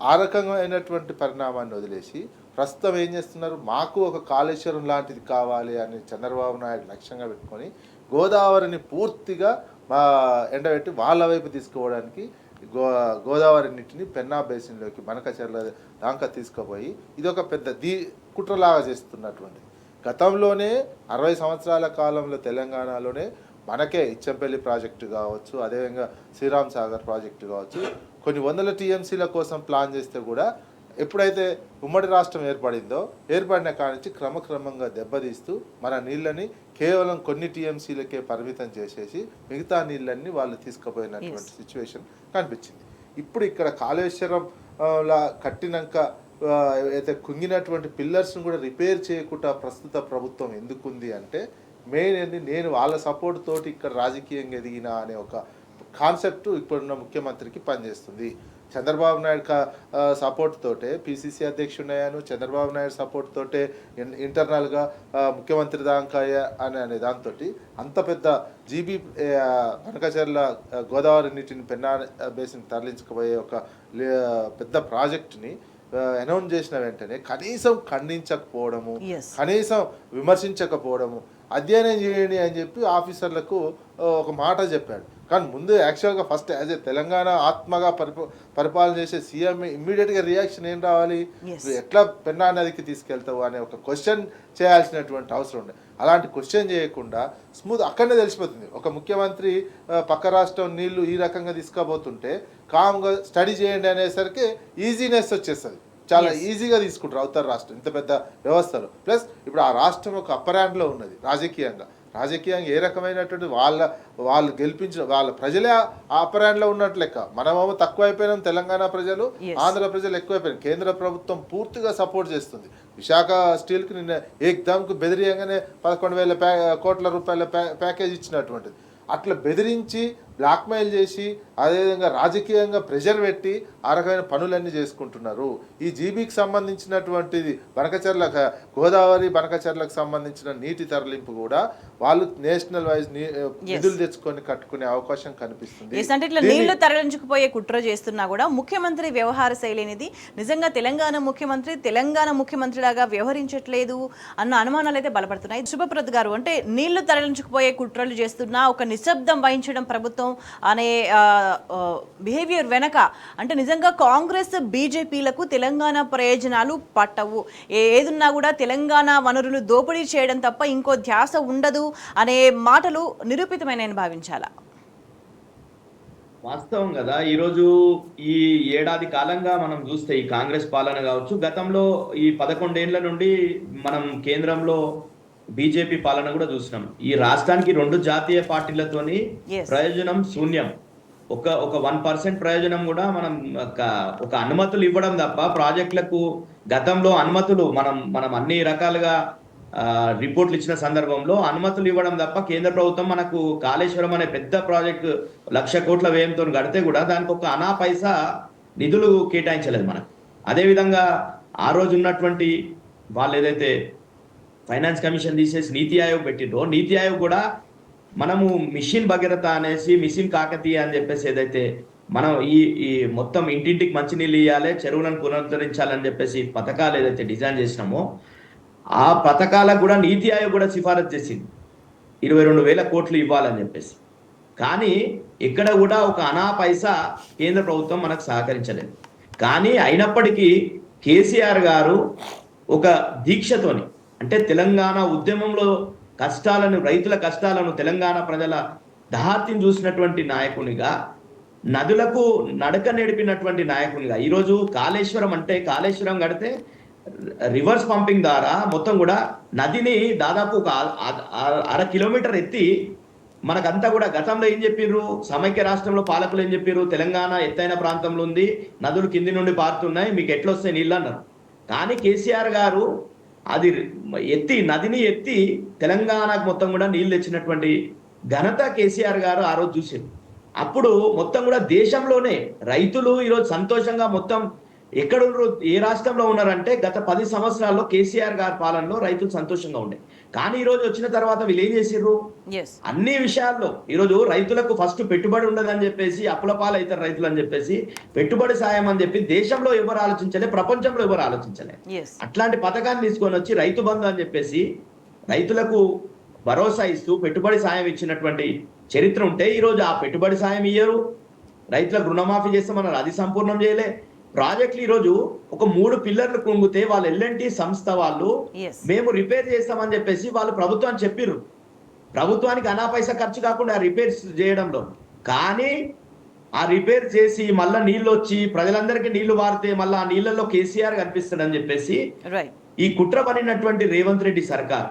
ఆ రకమైనటువంటి పరిణామాన్ని వదిలేసి ప్రస్తుతం ఏం చేస్తున్నారు, మాకు ఒక కాళేశ్వరం లాంటిది కావాలి అని చంద్రబాబు నాయుడు లక్ష్యంగా పెట్టుకొని గోదావరిని పూర్తిగా ఎండబెట్టి వాళ్ళ వైపు తీసుకోవడానికి గోదావరి నీటిని పెన్నా బేసిన్లోకి బనకచెర్ల దాకా తీసుకుపోయి ఇది ఒక పెద్ద కుట్రలాగా చేస్తున్నటువంటి. గతంలోనే 60 సంవత్సరాల కాలంలో తెలంగాణలోనే మనకే ఇచ్చంపల్లి ప్రాజెక్టు కావచ్చు, అదేవిధంగా శ్రీరామ్ సాగర్ ప్రాజెక్టు కావచ్చు, కొన్ని వందల టీఎంసీల కోసం ప్లాన్ చేస్తే కూడా ఎప్పుడైతే ఉమ్మడి రాష్ట్రం ఏర్పడిన కానించి క్రమక్రమంగా దెబ్బతీస్తూ మన నీళ్ళని కేవలం కొన్ని టీఎంసీలకే పరిమితం చేసేసి మిగతా నీళ్ళన్నీ వాళ్ళు తీసుకుపోయినటువంటి సిచ్యువేషన్ కనిపించింది. ఇప్పుడు ఇక్కడ కాళేశ్వరం కట్టినాక అయితే కుంగినటువంటి పిల్లర్స్ను కూడా రిపేర్ చేయకుండా ప్రస్తుత ప్రభుత్వం ఎందుకుంది అంటే మెయిన్ ఏంది, నేను వాళ్ళ సపోర్ట్ తోటి ఇక్కడ రాజకీయంగా ఎదిగినా అనే ఒక కాన్సెప్ట్ ఇప్పుడున్న ముఖ్యమంత్రికి పనిచేస్తుంది. చంద్రబాబు నాయుడు సపోర్ట్ తోటే పిసిసి అధ్యక్షుడయ్యాను, చంద్రబాబు నాయుడు సపోర్ట్ తోటే ఇంటర్నల్గా ముఖ్యమంత్రి దాకా అనే దాంతో అంత పెద్ద జీబీ బనకచెర్ల గోదావరి నీటిని పెన్నా బేసిన్ తరలించకపోయే ఒక పెద్ద ప్రాజెక్టుని అనౌన్స్ చేసిన వెంటనే కనీసం ఖండించకపోవడము, కనీసం విమర్శించకపోవడము, అధ్యయనం చేయండి అని చెప్పి ఆఫీసర్లకు ఒక మాట చెప్పాడు. కానీ ముందు యాక్చువల్గా ఫస్ట్ యాజ్ ఏ తెలంగాణ ఆత్మగా పరిపాలన చేసే సీఎం ఇమ్మీడియట్గా రియాక్షన్ ఏం రావాలి, ఎట్లా పెన్నా నదికి తీసుకెళ్తావు అనే ఒక క్వశ్చన్ చేయాల్సినటువంటి అవసరం ఉండే. అలాంటి క్వశ్చన్ చేయకుండా స్మూత్ అక్కడనే తెలిసిపోతుంది. ఒక ముఖ్యమంత్రి పక్క రాష్ట్రం నీళ్లు ఈ రకంగా తీసుకుపోతుంటే కామ్గా స్టడీ చేయండి అనేసరికి ఈజీనెస్ వచ్చేస్తుంది, చాలా ఈజీగా తీసుకుంటారు అవతల రాష్ట్రం ఇంత పెద్ద వ్యవస్థలో. ప్లస్ ఇప్పుడు ఆ రాష్ట్రం ఒక అప్పర్ హ్యాండ్లో ఉన్నది రాజకీయంగా ఏ రకమైనటువంటి వాళ్ళు గెలిపించిన వాళ్ళ ప్రజలే ఆ అప్పర్ హ్యాండ్లో ఉన్నట్టు లెక్క. మనమేమో తక్కువ అయిపోయినాం, తెలంగాణ ప్రజలు ఆంధ్ర ప్రజలు ఎక్కువైపోయినాం. కేంద్ర ప్రభుత్వం పూర్తిగా సపోర్ట్ చేస్తుంది. విశాఖ స్టీల్కి నిన్న ఏకదమ్కు బెదిరియంగానే 11,000 కోట్ల రూపాయల ప్యాకేజ్ ఇచ్చినటువంటిది. అట్లా బెదిరించి బ్లాక్మెయిల్ చేసి అదేవిధంగా రాజకీయంగా ప్రెషర్ పెట్టి ఆ రకమైన పనులన్నీ చేసుకుంటున్నారు. ఈ జీబీకి సంబంధించినటువంటిది గోదావరి బనకచెర్లకు సంబంధించిన నీటి తరలింపు కూడా వాళ్ళు నేషనల్ వైజ్ నిధులు తెచ్చుకొని కట్టుకునే అవకాశం కనిపిస్తుంది. అంటే ఇట్లా నీళ్లు తరలించుకుపోయే కుట్ర చేస్తున్నా కూడా ముఖ్యమంత్రి వ్యవహార శైలి అనేది నిజంగా తెలంగాణ ముఖ్యమంత్రిలాగా వ్యవహరించట్లేదు అన్న అనుమానాలు అయితే బలపడుతున్నాయి. శుభప్రద్ గారు, అంటే నీళ్లు తరలించుకుపోయే కుట్రలు చేస్తున్నా ఒక నిశ్శబ్దం వహించడం ప్రభుత్వం అనే బిహేవియర్ వెనక అంటే నిజంగా కాంగ్రెస్ బీజేపీలకు తెలంగాణ ప్రయోజనాలు పట్టవు, ఏదున్నా కూడా తెలంగాణ వనరులు దోపిడీ చేయడం తప్ప ఇంకో ధ్యాస ఉండదు అనే మాటలు నిరూపితమైన భావించాలా? వాస్తవం కదా. ఈరోజు ఈ ఏడాది కాలంగా మనం చూస్తే ఈ కాంగ్రెస్ పాలన కావచ్చు, గతంలో ఈ 11 ఏళ్ల నుండి మనం కేంద్రంలో బీజేపీ పాలన కూడా చూసినాం. ఈ రాష్ట్రానికి 2 జాతీయ పార్టీలతోని ప్రయోజనం శూన్యం. ఒక 1% ప్రయోజనం కూడా మనం ఒక అనుమతులు ఇవ్వడం తప్ప ప్రాజెక్టులకు గతంలో అనుమతులు మనం అన్ని రకాలుగా రిపోర్ట్లు ఇచ్చిన సందర్భంలో అనుమతులు ఇవ్వడం తప్ప కేంద్ర ప్రభుత్వం మనకు కాళేశ్వరం అనే పెద్ద ప్రాజెక్టు 1,00,000 కోట్ల వ్యయంతో కడితే కూడా దానికి ఒక అనా పైసా నిధులు కేటాయించలేదు మనకు. అదేవిధంగా ఆ రోజు ఉన్నటువంటి వాళ్ళు ఏదైతే ఫైనాన్స్ కమిషన్ తీసేసి నీతి ఆయోగ్ పెట్టిండ్రో, నీతి ఆయోగ్ కూడా మనము మిషన్ భగీరథ అనేసి మిషన్ కాకతీయ అని చెప్పేసి ఏదైతే మనం ఈ మొత్తం ఇంటింటికి మంచినీళ్ళు ఇవ్వాలి, చెరువులను పునరుద్ధరించాలని చెప్పేసి పథకాలు ఏదైతే డిజైన్ చేసినామో ఆ పథకాలకు కూడా నీతి ఆయోగ్ కూడా సిఫారసు చేసింది 22,000 కోట్లు ఇవ్వాలని చెప్పేసి. కానీ ఇక్కడ కూడా ఒక అనా పైసా కేంద్ర ప్రభుత్వం మనకు సహకరించలేదు. కానీ అయినప్పటికీ కేసీఆర్ గారు ఒక దీక్షతోని, అంటే తెలంగాణ ఉద్యమంలో కష్టాలను, రైతుల కష్టాలను, తెలంగాణ ప్రజల దహార్తిని చూసినటువంటి నాయకునిగా, నదులకు నడక నేర్పినటువంటి నాయకునిగా ఈరోజు కాళేశ్వరం కడితే రివర్స్ పంపింగ్ ద్వారా మొత్తం కూడా నదిని దాదాపు ఒక 1/2 కిలోమీటర్ ఎత్తి మనకంతా కూడా గతంలో ఏం చెప్పిర్రు, సమైక్య రాష్ట్రంలో పాలకులు ఏం చెప్పిర్రు, తెలంగాణ ఎత్తైన ప్రాంతంలో ఉంది, నదులు కింది నుండి పారుతున్నాయి, మీకు ఎట్లొస్తాయి నీళ్ళు అన్నారు. కానీ కేసీఆర్ గారు అది నదిని ఎత్తి తెలంగాణకు మొత్తం కూడా నీళ్ళు తెచ్చినటువంటి ఘనత కేసీఆర్ గారు ఆ రోజు చూసారు. అప్పుడు మొత్తం కూడా దేశంలోనే రైతులు ఈరోజు సంతోషంగా మొత్తం ఎక్కడ ఏ రాష్ట్రంలో ఉన్నారంటే గత 10 సంవత్సరాల్లో కేసీఆర్ గారి పాలనలో రైతులు సంతోషంగా ఉండే. కానీ ఈ రోజు వచ్చిన తర్వాత వీళ్ళు ఏం చేసిర్రు, అన్ని విషయాల్లో ఈరోజు రైతులకు ఫస్ట్ పెట్టుబడి ఉండదని చెప్పేసి అప్పుల పాలు అవుతారు రైతులు అని చెప్పేసి పెట్టుబడి సాయం అని చెప్పి దేశంలో ఎవరు ఆలోచించలే, ప్రపంచంలో ఎవరు ఆలోచించలే. అట్లాంటి పథకాన్ని తీసుకొని వచ్చి రైతు బంధు అని చెప్పేసి రైతులకు భరోసా ఇస్తూ పెట్టుబడి సాయం ఇచ్చినటువంటి చరిత్ర ఉంటే ఈరోజు ఆ పెట్టుబడి సాయం ఇయ్యరు, రైతులకు రుణమాఫీ చేస్తామన్నారు, అది సంపూర్ణం చేయలే. ప్రాజెక్టులు ఈరోజు ఒక 3 పిల్లర్లు కుంగితే వాళ్ళు ఎల్ఎన్టీ సంస్థ వాళ్ళు మేము రిపేర్ చేస్తామని చెప్పేసి వాళ్ళు ప్రభుత్వానికి చెప్పిర్రు. ప్రభుత్వానికి అనా పైసా ఖర్చు కాకుండా రిపేర్స్ చేయడంలో, కానీ ఆ రిపేర్ చేసి మళ్ళా నీళ్ళు వచ్చి ప్రజలందరికీ నీళ్లు వారితే మళ్ళీ ఆ నీళ్ళల్లో కేసీఆర్ కనిపిస్తాడని చెప్పేసి ఈ కుట్ర పడినటువంటి రేవంత్ రెడ్డి సర్కార్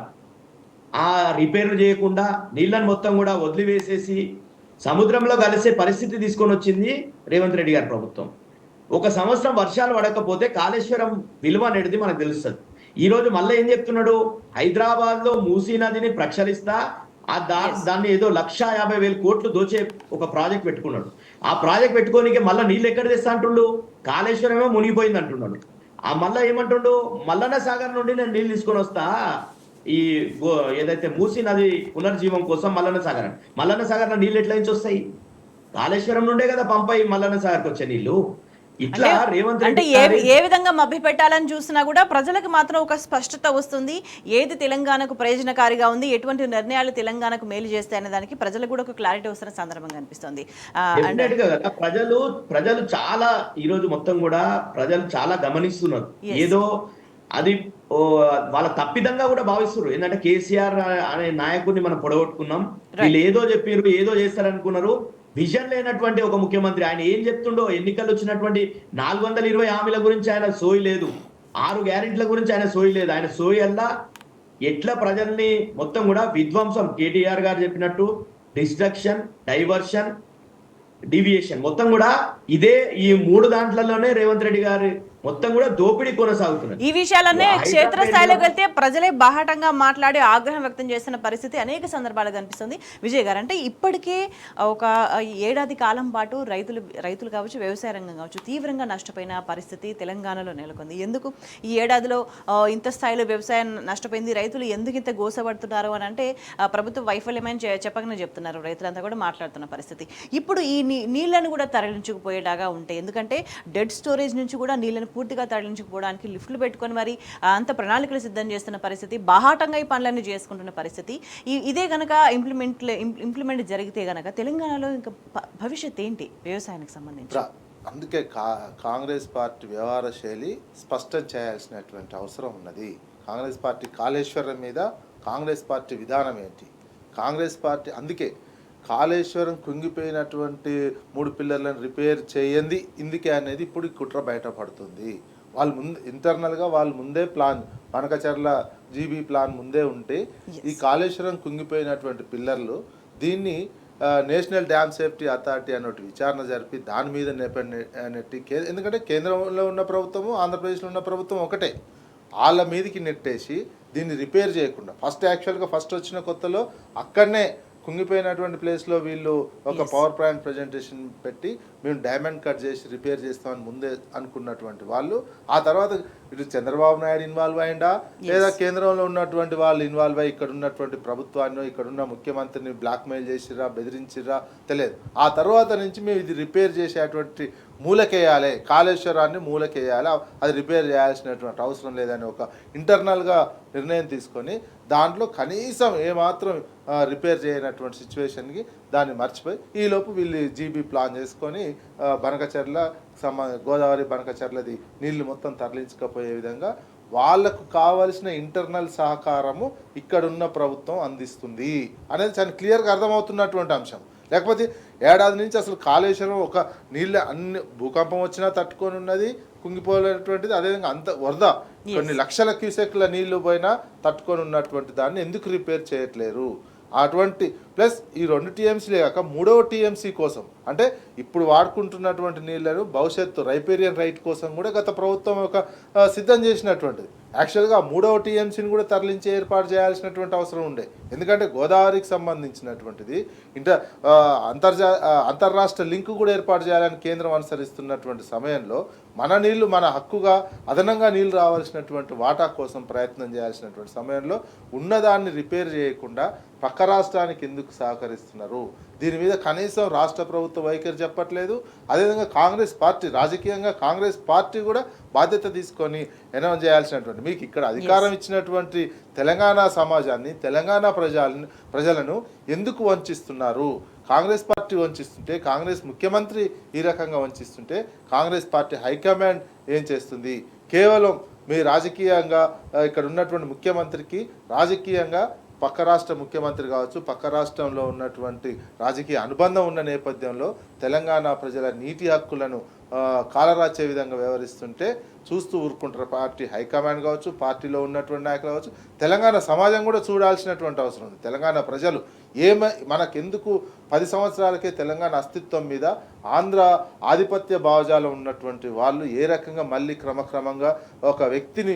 ఆ రిపేర్లు చేయకుండా నీళ్ళని మొత్తం కూడా వదిలివేసేసి సముద్రంలో కలిసే పరిస్థితి తీసుకొని వచ్చింది రేవంత్ రెడ్డి గారి ప్రభుత్వం. 1 సంవత్సరం వర్షాలు పడకపోతే కాళేశ్వరం విలువ అనేది మనకు తెలుస్తుంది. ఈ రోజు మళ్ళీ ఏం చెప్తున్నాడు, హైదరాబాద్ లో మూసీ నదిని ప్రక్షాళిస్తా దాన్ని ఏదో 1,50,000 కోట్లు దోచే ఒక ప్రాజెక్ట్ పెట్టుకున్నాడు. ఆ ప్రాజెక్ట్ పెట్టుకోనికి మళ్ళీ నీళ్ళు ఎక్కడ తెస్తా అంటుండు, కాళేశ్వరమే మునిగిపోయింది అంటున్నాడు. ఆ మళ్ళా ఏమంటుండు, మల్లన్న సాగర్ నుండి నేను నీళ్ళు తీసుకొని వస్తా, ఈ ఏదైతే మూసీ నది పునర్జీవం కోసం మల్లన్న సాగర్ నీళ్ళు ఎట్లా నుంచి వస్తాయి, కాళేశ్వరం నుండే కదా పంపాయి మల్లన్న సాగర్కి వచ్చే నీళ్లు. ఇట్లా రేవంత్ అంటే ఏ విధంగా మభ్య పెట్టాలని చూసినా కూడా ప్రజలకు మాత్రం ఒక స్పష్టత వస్తుంది, ఏది తెలంగాణకు ప్రయోజనకారిగా ఉంది, ఎటువంటి నిర్ణయాలు తెలంగాణకు మేలు చేస్తాయి అనే దానికి ప్రజలకు కూడా ఒక క్లారిటీ వస్తున్న సందర్భంగా కనిపిస్తుంది. ప్రజలు చాలా ఈ రోజు మొత్తం కూడా ప్రజలు చాలా గమనిస్తున్నారు. ఏదో అది వాళ్ళ తప్పిదంగా కూడా భావిస్తున్నారు. ఏంటంటే కేసీఆర్ అనే నాయకుడిని మనం పొడగొట్టుకున్నాం, వీళ్ళు ఏదో చెప్పారు ఏదో చేస్తారనుకున్నారు. విజన్ లేనటువంటి ఒక ముఖ్యమంత్రి, ఆయన ఏం చెప్తుండో, ఎన్నికలు వచ్చినటువంటి 420 హామీల గురించి ఆయన సోయి లేదు, 6 గ్యారెంటీల గురించి ఆయన సోయి లేదు. ఆయన సోయి అల్లా ఎట్లా ప్రజల్ని మొత్తం కూడా విధ్వంసం, కేటీఆర్ గారు చెప్పినట్టు డిస్ట్రక్షన్, డైవర్షన్, డీవియేషన్ మొత్తం కూడా ఇదే ఈ 3 దాంట్లలోనే రేవంత్ రెడ్డి గారు మొత్తం కూడా దోపిడీ కొనసాగుతున్నది. ఈ విషయాలన్నీ క్షేత్రస్థాయిలోకి వెళ్తే ప్రజలే బాహాటంగా మాట్లాడి ఆగ్రహం వ్యక్తం చేస్తున్న పరిస్థితి అనేక సందర్భాలు కనిపిస్తుంది. విజయ్ గారు, అంటే ఇప్పటికే ఒక ఏడాది కాలం పాటు రైతులు కావచ్చు, వ్యవసాయ రంగం కావచ్చు తీవ్రంగా నష్టపోయిన పరిస్థితి తెలంగాణలో నెలకొంది. ఎందుకు ఈ ఏడాదిలో ఇంత స్థాయిలో వ్యవసాయం నష్టపోయింది, రైతులు ఎందుకు ఇంత గోసపడుతున్నారు అని అంటే ప్రభుత్వ వైఫల్యమని చెప్పకనే చెప్తున్నారు, రైతులంతా కూడా మాట్లాడుతున్న పరిస్థితి. ఇప్పుడు ఈ నీళ్లను కూడా తరలించుకుపోయేలాగా ఉంటాయి, ఎందుకంటే డెడ్ స్టోరేజ్ నుంచి కూడా నీళ్లను పూర్తిగా తరలించుకుపోవడానికి లిఫ్ట్లు పెట్టుకొని మరి అంత ప్రణాళికలు సిద్ధం చేస్తున్న పరిస్థితి, బాహాటంగా ఈ పనులన్నీ చేసుకుంటున్న పరిస్థితి. ఇదే కనుక ఇంప్లిమెంట్ జరిగితే కనుక తెలంగాణలో ఇంకా భవిష్యత్ ఏంటి వ్యవసాయానికి సంబంధించి? అందుకే కాంగ్రెస్ పార్టీ వ్యవహార శైలి స్పష్టం చేయాల్సినటువంటి అవసరం ఉన్నది. కాంగ్రెస్ పార్టీ కాళేశ్వరం మీద కాంగ్రెస్ పార్టీ విధానం ఏంటి? కాంగ్రెస్ పార్టీ అందుకే కాళేశ్వరం కుంగిపోయినటువంటి 3 పిల్లర్లను రిపేర్ చేయండి ఇందుకే అనేది ఇప్పుడు కుట్ర బయటపడుతుంది. వాళ్ళు ఇంటర్నల్గా వాళ్ళు ముందే ప్లాన్, బనకచర్ల జీబీ ప్లాన్ ముందే ఉంటే ఈ కాళేశ్వరం కుంగిపోయినటువంటి పిల్లర్లు దీన్ని నేషనల్ డ్యామ్ సేఫ్టీ అథారిటీ అన్నట్టు విచారణ జరిపి దాని మీద నెట్టి, ఎందుకంటే కేంద్రంలో ఉన్న ప్రభుత్వము ఆంధ్రప్రదేశ్లో ఉన్న ప్రభుత్వం ఒకటే, వాళ్ళ మీదకి నెట్టేసి దీన్ని రిపేర్ చేయకుండా ఫస్ట్ వచ్చిన కొత్తలో అక్కడనే కుంగిపోయినటువంటి ప్లేస్లో వీళ్ళు ఒక పవర్ ప్లాంట్ ప్రజెంటేషన్ పెట్టి మేము డైమండ్ కట్ చేసి రిపేర్ చేస్తామని ముందే అనుకున్నటువంటి వాళ్ళు, ఆ తర్వాత ఇటు చంద్రబాబు నాయుడు ఇన్వాల్వ్ అయ్యిందా లేదా కేంద్రంలో ఉన్నటువంటి వాళ్ళు ఇన్వాల్వ్ అయ్యి ఇక్కడ ఉన్నటువంటి ప్రభుత్వాన్ని, ఇక్కడున్న ముఖ్యమంత్రిని బ్లాక్మెయిల్ చేసిర్రా, బెదిరించిర్రా తెలియదు. ఆ తర్వాత నుంచి మేము ఇది రిపేర్ చేసేటువంటి మూలకేయాలి, కాళేశ్వరాన్ని మూలకేయాలి, అది రిపేర్ చేయాల్సినటువంటి అవసరం లేదని ఒక ఇంటర్నల్గా నిర్ణయం తీసుకొని దాంట్లో కనీసం ఏమాత్రం రిపేర్ చేయనటువంటి సిచ్యువేషన్కి దాన్ని మర్చిపోయి ఈలోపు వీళ్ళు జీబీ ప్లాన్ చేసుకొని బనకచర్ల గోదావరి బనకచర్లది నీళ్లు మొత్తం తరలించకపోయే విధంగా వాళ్లకు కావలసిన ఇంటర్నల్ సహకారము ఇక్కడున్న ప్రభుత్వం అందిస్తుంది అనేది చాలా క్లియర్గా అర్థమవుతున్నటువంటి అంశం. లేకపోతే ఏడాది నుంచి అసలు కాళేశ్వరం ఒక నీళ్ళ అన్ని భూకంపం వచ్చినా తట్టుకొని ఉన్నది, కుంగిపోలేటువంటిది, అదేవిధంగా అంత వరద కొన్ని లక్షల క్యూసెక్ల నీళ్లు పోయినా తట్టుకొని ఉన్నటువంటి దాన్ని ఎందుకు రిపేర్ చేయట్లేరు? అటువంటి ప్లస్ ఈ 2 టీఎంసీలే కాక 3వ టీఎంసీ కోసం అంటే ఇప్పుడు వాడుకుంటున్నటువంటి నీళ్లను భవిష్యత్తు రైపేరియన్ రైట్ కోసం కూడా గత ప్రభుత్వం ఒక సిద్ధం చేసినటువంటిది. యాక్చువల్గా 3వ టీఎంసీని కూడా తరలించి ఏర్పాటు చేయాల్సినటువంటి అవసరం ఉండే. ఎందుకంటే గోదావరికి సంబంధించినటువంటిది అంతర్రాష్ట్ర లింక్ కూడా ఏర్పాటు చేయాలని కేంద్రం అనుసరిస్తున్నటువంటి సమయంలో మన నీళ్లు మన హక్కుగా అదనంగా నీళ్లు రావాల్సినటువంటి వాటా కోసం ప్రయత్నం చేయాల్సినటువంటి సమయంలో ఉన్నదాన్ని రిపేర్ చేయకుండా పక్క రాష్ట్రానికి ఎందుకు సహకరిస్తున్నారు? దీని మీద కనీసం రాష్ట్ర ప్రభుత్వ వైఖరి చెప్పట్లేదు. అదేవిధంగా కాంగ్రెస్ పార్టీ రాజకీయంగా కాంగ్రెస్ పార్టీ కూడా బాధ్యత తీసుకొని అనౌన్స్ చేయాల్సినటువంటి మీకు ఇక్కడ అధికారం ఇచ్చినటువంటి తెలంగాణ సమాజాన్ని తెలంగాణ ప్రజలను ఎందుకు వంచిస్తున్నారు? కాంగ్రెస్ పార్టీ వంచిస్తుంటే కాంగ్రెస్ ముఖ్యమంత్రి ఈ రకంగా వంచిస్తుంటే కాంగ్రెస్ పార్టీ హైకమాండ్ ఏం చేస్తుంది? కేవలం మీ రాజకీయంగా ఇక్కడ ఉన్నటువంటి ముఖ్యమంత్రికి రాజకీయంగా పక్క రాష్ట్ర ముఖ్యమంత్రి కావచ్చు పక్క రాష్ట్రంలో ఉన్నటువంటి రాజకీయ అనుబంధం ఉన్న నేపథ్యంలో తెలంగాణ ప్రజల నీటి హక్కులను కాలరాచే విధంగా వ్యవహరిస్తుంటే చూస్తూ ఊరుకుంటారు పార్టీ హైకమాండ్ కావచ్చు పార్టీలో ఉన్నటువంటి నాయకులు కావచ్చు తెలంగాణ సమాజం కూడా చూడాల్సినటువంటి అవసరం ఉంది. తెలంగాణ ప్రజలు మనకెందుకు 10 సంవత్సరాలకే తెలంగాణ అస్తిత్వం మీద ఆంధ్ర ఆధిపత్య భావజాలం ఉన్నటువంటి వాళ్ళు ఏ రకంగా మళ్ళీ క్రమక్రమంగా ఒక వ్యక్తిని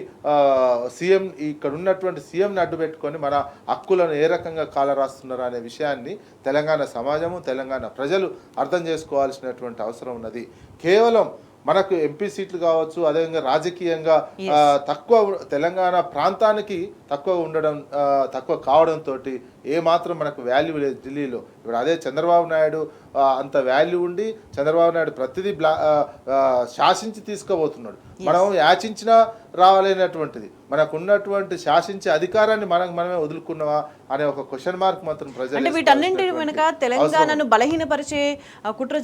సీఎం ఇక్కడ ఉన్నటువంటి సీఎంని అడ్డుపెట్టుకొని మన హక్కులను ఏ రకంగా కాలరాస్తున్నారు అనే విషయాన్ని తెలంగాణ సమాజము తెలంగాణ ప్రజలు అర్థం చేసుకోవాల్సినటువంటి అవసరం ఉన్నది. కేవలం మనకు ఎంపీ సీట్లు కావచ్చు అదేవిధంగా రాజకీయంగా తక్కువ తెలంగాణ ప్రాంతానికి తక్కువ కావడంతో ఏమాత్రం మనకు వాల్యూ లేదు ఢిల్లీలో. ఇప్పుడు అదే చంద్రబాబు నాయుడు అంత వాల్యూ ఉండి చంద్రబాబు నాయుడు ప్రతిదీ శాసించి తీసుకోబోతున్నాడు. మనం యాచించినా రావాలనేటువంటిది మనకు ఉన్నటువంటి శాసించే అధికారాన్ని మనమే వదులుకున్నావా అనే ఒక క్వశ్చన్ మార్క్ మాత్రం ప్రజలు వీటన్నింటి వెనుక తెలంగాణను బలహీనపరిచే కుట్ర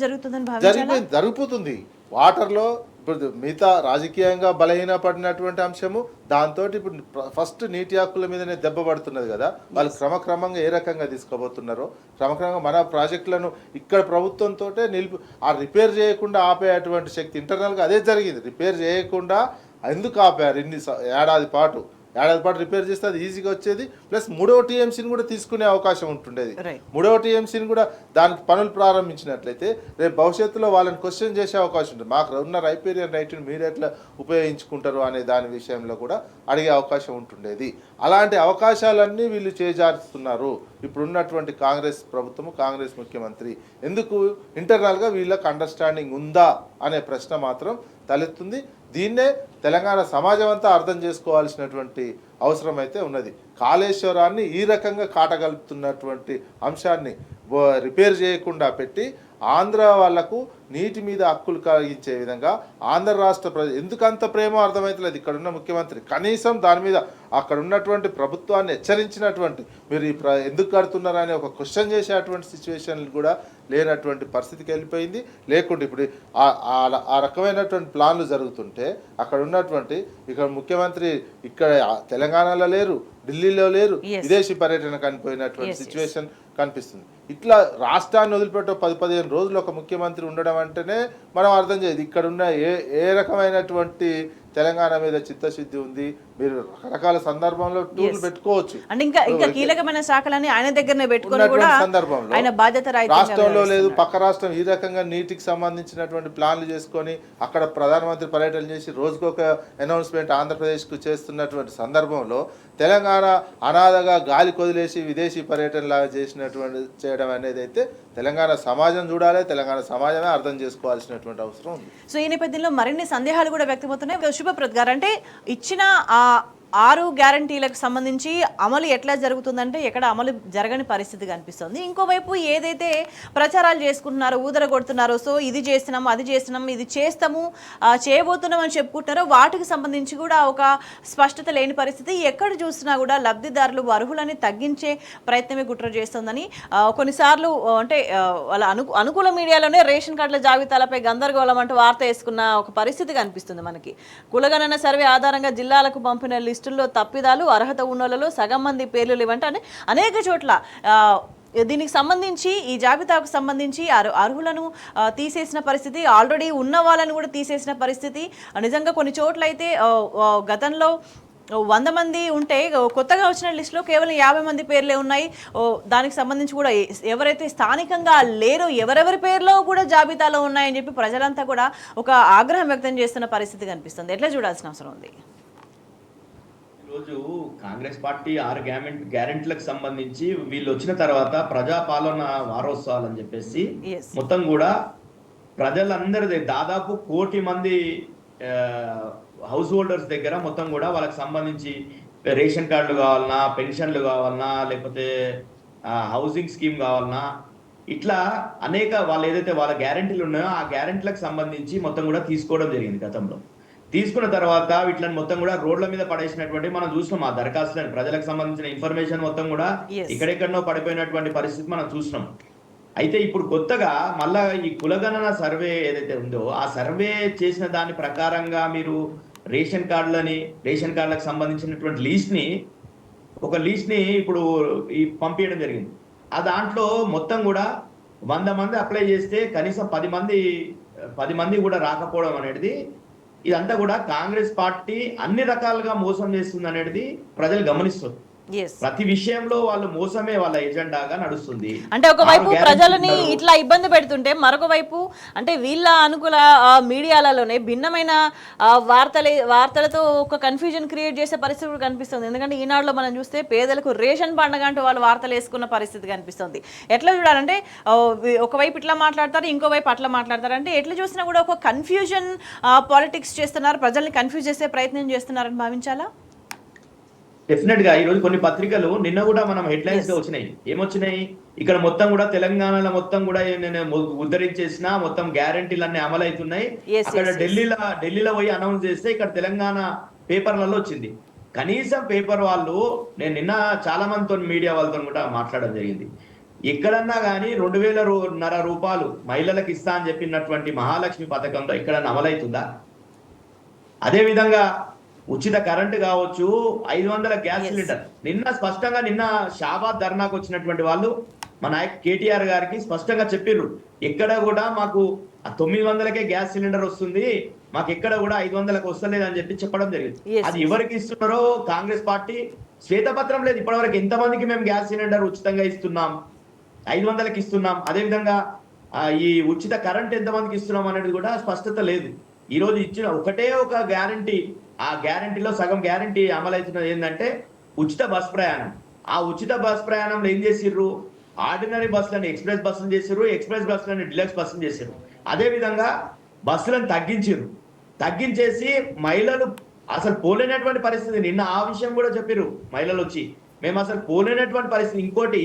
జరుగుతుంది. వాటర్లో ఇప్పుడు మిగతా రాజకీయంగా బలహీనపడినటువంటి అంశము దాంతో ఇప్పుడు ఫస్ట్ నీటి హక్కుల మీదనే దెబ్బ పడుతున్నది కదా. వాళ్ళు క్రమక్రమంగా ఏ రకంగా తీసుకోబోతున్నారో క్రమక్రమంగా మన ప్రాజెక్టులను ఇక్కడ ప్రభుత్వంతో రిపేర్ చేయకుండా ఆపేటువంటి శక్తి ఇంటర్నల్గా అదే జరిగింది. రిపేర్ చేయకుండా ఎందుకు ఆపారు? ఏడాది పాటు రిపేర్ చేస్తే అది ఈజీగా వచ్చేది. ప్లస్ 3వ టీఎంసీని కూడా తీసుకునే అవకాశం ఉంటుండేది. 3వ టీఎంసీని కూడా దానికి పనులు ప్రారంభించినట్లయితే రేపు భవిష్యత్తులో వాళ్ళని క్వశ్చన్ చేసే అవకాశం ఉంటుంది. మాకు ఉన్న రైపేరియన్ రైట్ని మీరు ఎట్లా ఉపయోగించుకుంటారు అనే దాని విషయంలో కూడా అడిగే అవకాశం ఉంటుండేది. అలాంటి అవకాశాలన్నీ వీళ్ళు చేజారుస్తున్నారు. ఇప్పుడున్నటువంటి కాంగ్రెస్ ప్రభుత్వము కాంగ్రెస్ ముఖ్యమంత్రి ఎందుకు ఇంటర్నల్గా వీళ్ళకి అండర్స్టాండింగ్ ఉందా అనే ప్రశ్న మాత్రం తలెత్తుంది. దీన్నే తెలంగాణ సమాజం అంతా అర్థం చేసుకోవాల్సినటువంటి అవసరం అయితే ఉన్నది. కాళేశ్వరాన్ని ఈ రకంగా కాటగలుపుతున్నటువంటి అంశాన్ని రిపేర్ చేయకుండా పెట్టి ఆంధ్ర వాళ్లకు నీటి మీద హక్కులు కలిగించే విధంగా ఆంధ్ర రాష్ట్ర ప్రజలు ఎందుకంత ప్రేమ అర్థమవుతలేదు. ఇక్కడున్న ముఖ్యమంత్రి కనీసం దాని మీద అక్కడ ఉన్నటువంటి ప్రభుత్వాన్ని హెచ్చరించినటువంటి మీరు ఎందుకు కడుతున్నారని ఒక క్వశ్చన్ చేసేటువంటి సిచ్యువేషన్లు కూడా లేనటువంటి పరిస్థితికి వెళ్ళిపోయింది. లేకుంటే ఇప్పుడు ఆ రకమైనటువంటి ప్లాన్లు జరుగుతుంటే అక్కడ ఉన్నటువంటి ఇక్కడ ముఖ్యమంత్రి ఇక్కడ తెలంగాణలో లేరు, ఢిల్లీలో లేరు, విదేశీ పర్యటన కనిపోయినటువంటి సిచ్యువేషన్ కనిపిస్తుంది. ఇట్లా రాష్ట్రాన్ని వదిలిపెట్ట 10-15 రోజులు ఒక ముఖ్యమంత్రి ఉండడం అంటేనే మనం అర్థం చేయదు ఇక్కడున్న ఏ రకమైనటువంటి తెలంగాణ మీద చిత్తశుద్ధి ఉంది. మీరు రకరకాల సందర్భంలో టూర్లు పెట్టుకోవచ్చు అంటే ఇంకా కీలకమైన శాఖలన్నీ ఆయన దగ్గరనే పెట్టుకొని కూడా సందర్భంలో ఆయన బాధ్యత రాష్ట్రంలో లేదు పక్క రాష్ట్రం ఈ రకంగా నీటికి సంబంధించినటువంటి ప్లాన్లు చేసుకొని అక్కడ ప్రధానమంత్రి పర్యటన చేసి రోజుకొక అనౌన్స్మెంట్ ఆంధ్రప్రదేశ్కు చేస్తున్నటువంటి సందర్భంలో తెలంగాణ అనాథగా గాలి కొదిలేసి విదేశీ పర్యటనలాగా చేయడం అనేది అయితే తెలంగాణ సమాజం చూడాలి. తెలంగాణ సమాజమే అర్థం చేసుకోవాల్సినటువంటి అవసరం ఉంది. సో ఈ నేపథ్యంలో మరిన్ని సందేహాలు కూడా వ్యక్తమవుతున్నాయి. శుభప్రద్ గారు అంటే ఇచ్చిన 6 గ్యారంటీలకు సంబంధించి అమలు ఎట్లా జరుగుతుందంటే ఎక్కడ అమలు జరగని పరిస్థితి కనిపిస్తుంది. ఇంకోవైపు ఏదైతే ప్రచారాలు చేసుకుంటున్నారో ఊదర కొడుతున్నారో సో ఇది చేస్తున్నాము అది చేస్తున్నాము ఇది చేస్తాము చేయబోతున్నాం అని చెప్పుకుంటున్నారో వాటికి సంబంధించి కూడా ఒక స్పష్టత లేని పరిస్థితి. ఎక్కడ చూసినా కూడా లబ్ధిదారులు అర్హులని తగ్గించే ప్రయత్నమే కుట్ర చేస్తుందని కొన్నిసార్లు అంటే వాళ్ళ అనుకూల మీడియాలోనే రేషన్ కార్డుల జాబితాలపై గందరగోళం అంటూ వార్త వేసుకున్న ఒక పరిస్థితి కనిపిస్తుంది మనకి. కులగణన సర్వే ఆధారంగా జిల్లాలకు పంపిన లిస్టుల్లో తప్పిదాలు అర్హత ఉన్నోళ్లలో సగం మంది పేర్లు లేవంటే అనేక చోట్ల దీనికి సంబంధించి ఈ జాబితాకు సంబంధించి అర్హులను తీసేసిన పరిస్థితి, ఆల్రెడీ ఉన్న వాళ్ళని కూడా తీసేసిన పరిస్థితి. నిజంగా కొన్ని చోట్ల అయితే గతంలో 100 మంది ఉంటే కొత్తగా వచ్చిన లిస్టులో కేవలం 50 మంది పేర్లే ఉన్నాయి. దానికి సంబంధించి కూడా ఎవరైతే స్థానికంగా లేరో ఎవరెవరి పేర్లో కూడా జాబితాలో ఉన్నాయని చెప్పి ప్రజలంతా కూడా ఒక ఆగ్రహం వ్యక్తం చేస్తున్న పరిస్థితి కనిపిస్తుంది. ఎట్లా చూడాల్సిన అవసరం ఉంది? ఈరోజు కాంగ్రెస్ పార్టీ 6 గ్యారెంటీలకు సంబంధించి వీళ్ళు వచ్చిన తర్వాత ప్రజాపాలన వారోత్సవాలు అని చెప్పేసి Yes. మొత్తం కూడా ప్రజలందరిది దాదాపు 1 కోటి మంది హౌస్ హోల్డర్స్ దగ్గర మొత్తం కూడా వాళ్ళకి సంబంధించి రేషన్ కార్డులు కావాలన్నా, పెన్షన్లు కావాలన్నా, లేకపోతే హౌసింగ్ స్కీమ్ కావాలన్నా, ఇట్లా అనేక వాళ్ళు ఏదైతే వాళ్ళ గ్యారెంటీలు ఉన్నాయో ఆ గ్యారెంటీలకు సంబంధించి మొత్తం కూడా తీసుకోవడం జరిగింది. గతంలో తీసుకున్న తర్వాత వీటిని మొత్తం కూడా రోడ్ల మీద పడేసినటువంటి మనం చూసినాం. ఆ దరఖాస్తులను ప్రజలకు సంబంధించిన ఇన్ఫర్మేషన్ మొత్తం కూడా Yes. ఇక్కడెక్కడనో పడిపోయినటువంటి పరిస్థితి మనం చూసినాం. అయితే ఇప్పుడు కొత్తగా మళ్ళా ఈ కులగణన సర్వే ఏదైతే ఉందో ఆ సర్వే చేసిన దాని ప్రకారంగా మీరు రేషన్ కార్డులకు సంబంధించినటువంటి ఒక లీస్ట్ ని ఇప్పుడు ఈ పంపించడం జరిగింది. ఆ దాంట్లో మొత్తం కూడా 100 మంది అప్లై చేస్తే కనీసం 10 మంది కూడా రాకపోవడం అనేది, ఇదంతా కూడా కాంగ్రెస్ పార్టీ అన్ని రకాలుగా మోసం చేస్తుంది అనేది ప్రజలు గమనిస్తారు. ప్రతి విషయంలో వాళ్ళు మోసమే వాళ్ళ ఎజెండాగా నడుస్తుంది. అంటే ఒకవైపు ప్రజలని ఇట్లా ఇబ్బంది పెడుతుంటే మరొక వైపు అంటే వీళ్ళ అనుకూల మీడియాలలోనే భిన్నమైన వార్తలతో ఒక కన్ఫ్యూజన్ క్రియేట్ చేసే పరిస్థితి కూడా కనిపిస్తుంది. ఎందుకంటే ఈనాడులో మనం చూస్తే పేదలకు రేషన్ పండగ అంటూ వాళ్ళు వార్తలు వేసుకున్న పరిస్థితి కనిపిస్తుంది. ఎట్లా చూడాలంటే ఒకవైపు ఇట్లా మాట్లాడతారు, ఇంకోవైపు అట్లా మాట్లాడతారు. అంటే ఎట్లా చూసినా కూడా ఒక కన్ఫ్యూజన్ పాలిటిక్స్ చేస్తున్నారు, ప్రజల్ని కన్ఫ్యూజ్ చేసే ప్రయత్నం చేస్తున్నారని భావించాలా? డెఫినెట్ గా ఈ రోజు కొన్ని పత్రికలు నిన్న కూడా మనం హెడ్లైన్స్ గా వచ్చినాయి. ఏమొచ్చినాయి? ఇక్కడ మొత్తం కూడా తెలంగాణలో మొత్తం కూడా ఉద్ధరించేసిన మొత్తం గ్యారెంటీలు అన్ని అమలు అవుతున్నాయి. అక్కడ ఢిల్లీలో పోయి అనౌన్స్ చేస్తే ఇక్కడ తెలంగాణ పేపర్లలో వచ్చింది. కనీసం పేపర్ వాళ్ళు, నేను నిన్న చాలా మందితో మీడియా వాళ్ళతో కూడా మాట్లాడడం జరిగింది. ఎక్కడన్నా కానీ 2,500 రూపాయలు మహిళలకు ఇస్తా అని చెప్పినటువంటి మహాలక్ష్మి పథకంలో ఎక్కడన్నా అమలవుతుందా? అదే విధంగా ఉచిత కరెంటు కావచ్చు, 500 గ్యాస్ సిలిండర్. నిన్న షాబాద్ ధర్నాకు వచ్చినటువంటి వాళ్ళు మన నాయక్ కేటీఆర్ గారికి స్పష్టంగా చెప్పిర్రు, ఎక్కడ కూడా మాకు 900కే గ్యాస్ సిలిండర్ వస్తుంది, మాకు ఎక్కడ కూడా 500లకు వస్తలేదు అని చెప్పడం జరిగింది. అది ఎవరికి ఇస్తున్నారో కాంగ్రెస్ పార్టీ శ్వేతపత్రం లేదు ఇప్పటివరకు. ఎంతమందికి మేము గ్యాస్ సిలిండర్ ఉచితంగా ఇస్తున్నాం, 500కి ఇస్తున్నాం, అదేవిధంగా ఈ ఉచిత కరెంట్ ఎంతమందికి ఇస్తున్నాం అనేది కూడా స్పష్టత లేదు. ఈ రోజు ఇచ్చిన ఒకటే ఒక గ్యారంటీ, ఆ గ్యారంటీలో సగం గ్యారంటీ అమలవుతున్నది ఏంటంటే ఉచిత బస్ ప్రయాణం. ఆ ఉచిత బస్ ప్రయాణంలో ఏం చేసిర్రు? ఆర్డినరీ బస్సులను ఎక్స్ప్రెస్ బస్సులు చేసిర్రు, ఎక్స్ప్రెస్ బస్సులను డిలక్స్ బస్సులు చేసిర్రు. అదే విధంగా బస్సులను తగ్గించేసి మహిళలు అసలు పోలేనటువంటి పరిస్థితి. నిన్న ఆ విషయం కూడా చెప్పిర్రు మహిళలు వచ్చి, మేము అసలు పోలేనటువంటి పరిస్థితి. ఇంకోటి,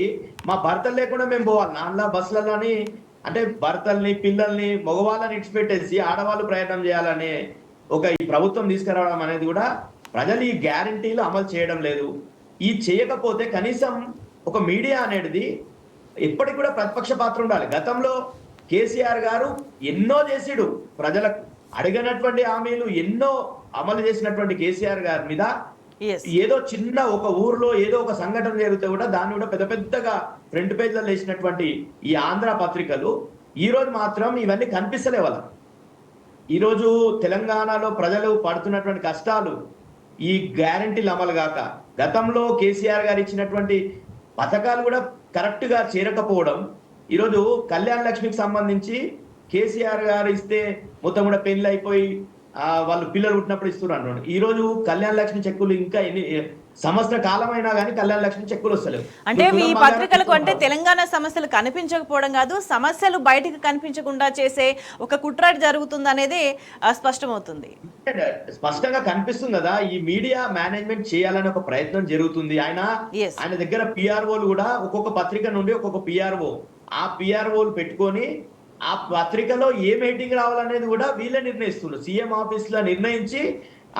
మా భర్తలు లేకుండా మేము పోవాలి నాన్న బస్సులలోని, అంటే భర్తల్ని, పిల్లల్ని, మగవాళ్ళని ఇడిచిపెట్టేసి ఆడవాళ్ళు ప్రయాణం చేయాలనే ఈ ప్రభుత్వం తీసుకురావడం అనేది కూడా ప్రజలు ఈ గ్యారంటీలు అమలు చేయడం లేదు. ఈ చేయకపోతే కనీసం ఒక మీడియా అనేది ఎప్పటికి కూడా ప్రతిపక్ష పాత్ర ఉండాలి. గతంలో కేసీఆర్ గారు ఎన్నో చేసిడు, ప్రజలకు అడిగినటువంటి హామీలు ఎన్నో అమలు చేసినటువంటి కేసీఆర్ గారి మీద ఏదో చిన్న ఒక ఊర్లో ఏదో ఒక సంఘటన జరిగితే కూడా దాన్ని కూడా పెద్దగా ఫ్రంట్ పేజ్లలో వేసినటువంటి ఈ ఆంధ్ర పత్రికలు ఈ రోజు మాత్రం ఇవన్నీ కనిపిస్తలే వాళ్ళ. ఈరోజు తెలంగాణలో ప్రజలు పడుతున్నటువంటి కష్టాలు ఈ గ్యారంటీలు అమలు కాక, గతంలో కేసీఆర్ గారు ఇచ్చినటువంటి పథకాలు కూడా కరెక్ట్ గా చేరకపోవడం, ఈరోజు కళ్యాణ లక్ష్మికి సంబంధించి కేసీఆర్ గారు ఇస్తే మొత్తం కూడా పెళ్లి అయిపోయి వాళ్ళు పిల్లలు పుట్టినప్పుడు ఇస్తున్నారు. ఈ రోజు కళ్యాణ లక్ష్మి చెక్కులు ఇంకా సంవత్సర కాలమైనా కానీ కళ్యాణ లక్ష్మి చెక్కులు వస్తలేవు. అంటే ఈ పత్రికలకు అంటే తెలంగాణ సమస్యలు కనిపించకపోవడం కాదు, సమస్యలు బయటకు కనిపించకుండా చేసే ఒక కుట్ర జరుగుతుంది అనేది స్పష్టమవుతుంది. స్పష్టంగా కనిపిస్తుంది కదా, ఈ మీడియా మేనేజ్మెంట్ చేయాలని ఒక ప్రయత్నం జరుగుతుంది. ఆయన దగ్గర పిఆర్ఓలు కూడా ఒక్కొక్క పత్రిక నుండి ఒక్కొక్క పిఆర్ఓ, ఆ పిఆర్ఓలు పెట్టుకొని ఆ పత్రికలో ఏ హెడ్డింగ్ రావాలనేది కూడా వీళ్ళే నిర్ణయిస్తున్నారు. సీఎం ఆఫీస్ లో నిర్ణయించి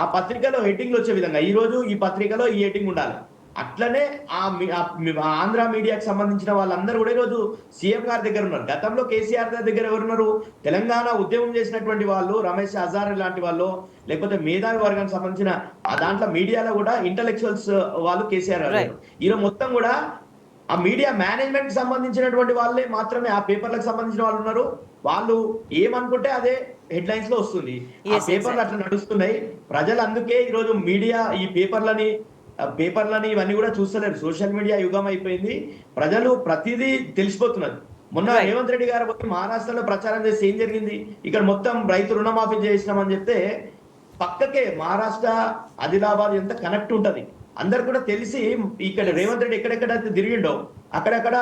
ఆ పత్రికలో హెడ్డింగ్లు వచ్చే విధంగా ఈ రోజు ఈ పత్రికలో ఈ హెడ్డింగ్ ఉండాలి. అట్లనే ఆంధ్ర మీడియాకి సంబంధించిన వాళ్ళందరూ కూడా ఈరోజు సీఎం గారి దగ్గర ఉన్నారు. గతంలో కేసీఆర్ గారి దగ్గర ఎవరున్నారు? తెలంగాణ ఉద్యమం చేసినటువంటి వాళ్ళు, రమేష్ హజారే లాంటి వాళ్ళు, లేకపోతే మేధావి వర్గానికి సంబంధించిన దాంట్లో మీడియాలో కూడా ఇంటలెక్చువల్స్ వాళ్ళు కేసీఆర్ గారు. ఈరోజు మొత్తం కూడా ఆ మీడియా మేనేజ్మెంట్ సంబంధించినటువంటి వాళ్ళే మాత్రమే ఆ పేపర్లకు సంబంధించిన వాళ్ళు ఉన్నారు. వాళ్ళు ఏమనుకుంటే అదే హెడ్లైన్స్ లో వస్తుంది. ఆ Yes, పేపర్లు exactly. అట్లా నడుస్తున్నాయి. ప్రజలు అందుకే ఈరోజు మీడియా ఈ పేపర్లని ఇవన్నీ కూడా చూస్తలేరు. సోషల్ మీడియా యుగం అయిపోయింది. ప్రజలు ప్రతిదీ తెలిసిపోతున్నది. మొన్న Right. రేవంత్ రెడ్డి గారు పోయి మహారాష్ట్రలో ప్రచారం చేస్తే ఏం జరిగింది? ఇక్కడ మొత్తం రైతు రుణమాఫీ చేసినామని చెప్తే పక్కకే మహారాష్ట్ర ఆదిలాబాద్ ఎంత కనెక్ట్ ఉంటది. అందరు కూడా తెలిసి ఇక్కడ రేవంత్ రెడ్డి ఎక్కడెక్కడైతే తిరిగిండో అక్కడక్కడ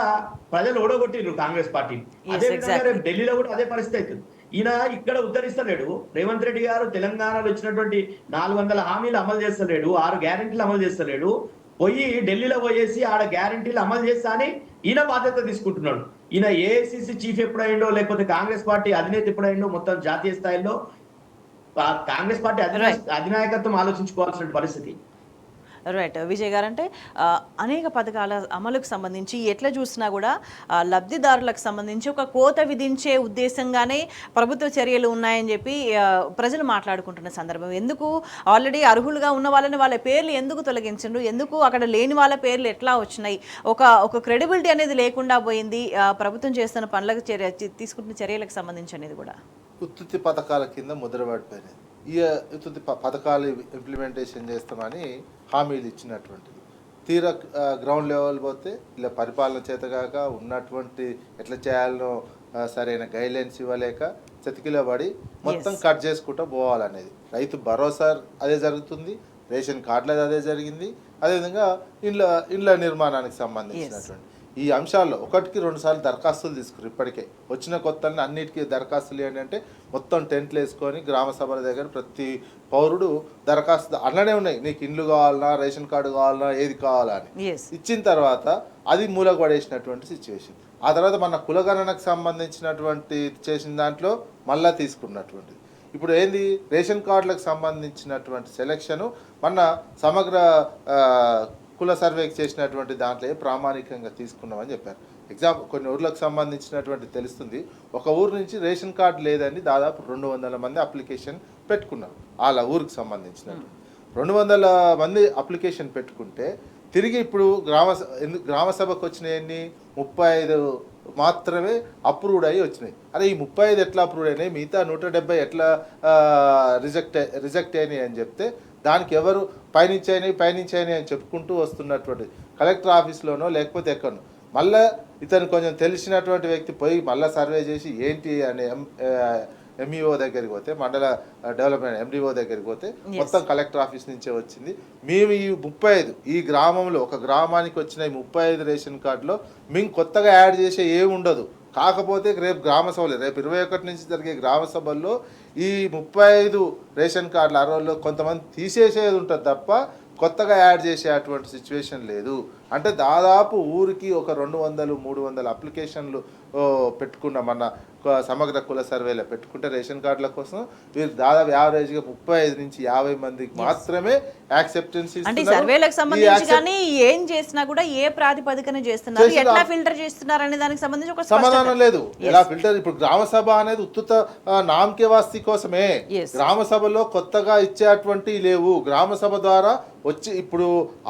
ప్రజలు ఓడగొట్టిండ్రు కాంగ్రెస్ పార్టీ. Yes, అదే విధంగా exactly. రేపు ఢిల్లీలో కూడా అదే పరిస్థితి అవుతుంది. ఈయన ఇక్కడ ఉద్ధరిస్తలేడు. రేవంత్ రెడ్డి గారు తెలంగాణలో ఇచ్చినటువంటి 400 హామీలు అమలు చేస్తలేడు, 6 గ్యారెంటీలు అమలు చేస్తలేడు. పోయి ఢిల్లీలో పోయేసి ఆడ గ్యారెంటీలు అమలు చేస్తా అని ఈయన బాధ్యత తీసుకుంటున్నాడు. ఈయన ఏఐసిసి చీఫ్ ఎప్పుడైండో లేకపోతే కాంగ్రెస్ పార్టీ అధినేత ఎప్పుడైండో మొత్తం జాతీయ స్థాయిలో కాంగ్రెస్ పార్టీ అధినాయకత్వం ఆలోచించుకోవాల్సిన పరిస్థితి. రైట్ విజయ్ గారు, అంటే అనేక పథకాల అమలుకు సంబంధించి ఎట్లా చూసినా కూడా లబ్ధిదారులకు సంబంధించి ఒక కోత విధించే ఉద్దేశంగానే ప్రభుత్వ చర్యలు ఉన్నాయని చెప్పి ప్రజలు మాట్లాడుకుంటున్న సందర్భం. ఎందుకు ఆల్రెడీ అర్హులుగా ఉన్న వాళ్ళని వాళ్ళ పేర్లు ఎందుకు తొలగించండు, ఎందుకు అక్కడ లేని వాళ్ళ పేర్లు ఎట్లా వచ్చినాయి, ఒక క్రెడిబిలిటీ అనేది లేకుండా పోయింది ప్రభుత్వం చేస్తున్న పనులకు తీసుకుంటున్న చర్యలకు సంబంధించి అనేది కూడా ఉత్తుత్తి పథకాల కింద ముద్రపడిపోయినాయి. ఈ ఉత్తుత్తి పథకాలు ఇంప్లిమెంటేషన్ చేస్తామని హామీలు ఇచ్చినటువంటిది తీరా గ్రౌండ్ లెవెల్ పోతే ఇలా పరిపాలన చేతగాక ఉన్నటువంటి ఎట్లా చేయాలనో సరైన గైడ్లైన్స్ ఇవ్వలేక చతికిలో పడి మొత్తం కట్ చేసుకుంటూ పోవాలనేది. రైతు భరోసా అదే జరుగుతుంది, రేషన్ కార్డులది అదే జరిగింది, అదేవిధంగా ఇండ్ల నిర్మాణానికి సంబంధించినటువంటి ఈ అంశాల్లో 1కి 2 సార్లు దరఖాస్తులు తీసుకురు. ఇప్పటికే వచ్చిన కొత్తల్ని అన్నిటికీ దరఖాస్తులు ఏంటంటే మొత్తం టెంట్లు వేసుకొని గ్రామ సభల దగ్గర ప్రతి పౌరుడు దరఖాస్తు అన్ననే ఉన్నాయి, నీకు ఇండ్లు కావాలన్నా రేషన్ కార్డు కావాలన్నా ఏది కావాలా అని ఇచ్చిన తర్వాత అది మూలకు పడేసినటువంటి సిచ్యువేషన్. ఆ తర్వాత మన కులగణనకు సంబంధించినటువంటి చేసిన దాంట్లో మళ్ళా తీసుకున్నటువంటిది. ఇప్పుడు ఏంది రేషన్ కార్డులకు సంబంధించినటువంటి సెలక్షను మన సమగ్ర కుల సర్వేకి చేసినటువంటి దాంట్లో ప్రామాణికంగా తీసుకున్నామని చెప్పారు. ఎగ్జాంపుల్ కొన్ని ఊర్లకు సంబంధించినటువంటి తెలుస్తుంది, ఒక ఊరు నుంచి రేషన్ కార్డు లేదని దాదాపు 200 మంది అప్లికేషన్ పెట్టుకున్నారు. వాళ్ళ ఊరికి సంబంధించినటువంటి 200 మంది అప్లికేషన్ పెట్టుకుంటే తిరిగి ఇప్పుడు గ్రామ సభకు వచ్చినాయన్ని 35 మాత్రమే అప్రూవ్డ్ అయ్యి వచ్చినాయి. అరే ఈ 35 ఎట్లా అప్రూవ్డ్ అయినాయి, మిగతా 170 ఎట్లా రిజెక్ట్ అయినాయి అని చెప్తే దానికి ఎవరు పైనుంచి అయినాయి అని చెప్పుకుంటూ వస్తున్నటువంటి కలెక్టర్ ఆఫీస్లోనో లేకపోతే ఎక్కడనో మళ్ళీ ఇతను కొంచెం తెలిసినటువంటి వ్యక్తి పోయి మళ్ళీ సర్వే చేసి ఏంటి అని ఎంఈఓ దగ్గరికి పోతే, మండల డెవలప్మెంట్ ఎండిఓ దగ్గరికి పోతే మొత్తం కలెక్టర్ ఆఫీస్ నుంచే వచ్చింది. మేము ఈ 35 ఈ గ్రామంలో ఒక గ్రామానికి వచ్చిన 35 రేషన్ కార్డులో మేము కొత్తగా యాడ్ చేసే ఏమి ఉండదు. కాకపోతే రేపు గ్రామ సభలు రేపు 21 నుంచి జరిగే గ్రామ సభల్లో ఈ 35 రేషన్ కార్డుల అర్హుల్లో కొంతమంది తీసేసేది ఉంటుంది తప్ప కొత్తగా యాడ్ చేసే అటువంటి సిచ్యువేషన్ లేదు. అంటే దాదాపు ఊరికి ఒక 200-300 అప్లికేషన్లు పెట్టుకున్న మన సమగ్ర కుల సర్వేలో పెట్టుకుంటే రేషన్ కార్డుల కోసం వీరు దాదాపు యావరేజ్గా 35 నుంచి 50 మందికి మాత్రమే యాక్సెప్టెన్స్ అంటే సర్వేలకు సంబంధించి కానీ ఏం చేసినా కూడా ఏ ప్రాతిపదికన చేస్తున్నారు, ఎట్లా ఫిల్టర్ చేస్తున్నారు అనే దానికి సంబంధించి ఒక సమాధానం లేదు. ఎలా ఫిల్టర్? ఇప్పుడు గ్రామ సభ అనేది ఉత్తుత నామకే వాస్తి కోసమే. గ్రామ సభలో కొత్తగా ఇచ్చేటువంటి లేవు. గ్రామ సభ ద్వారా వచ్చి ఇప్పుడు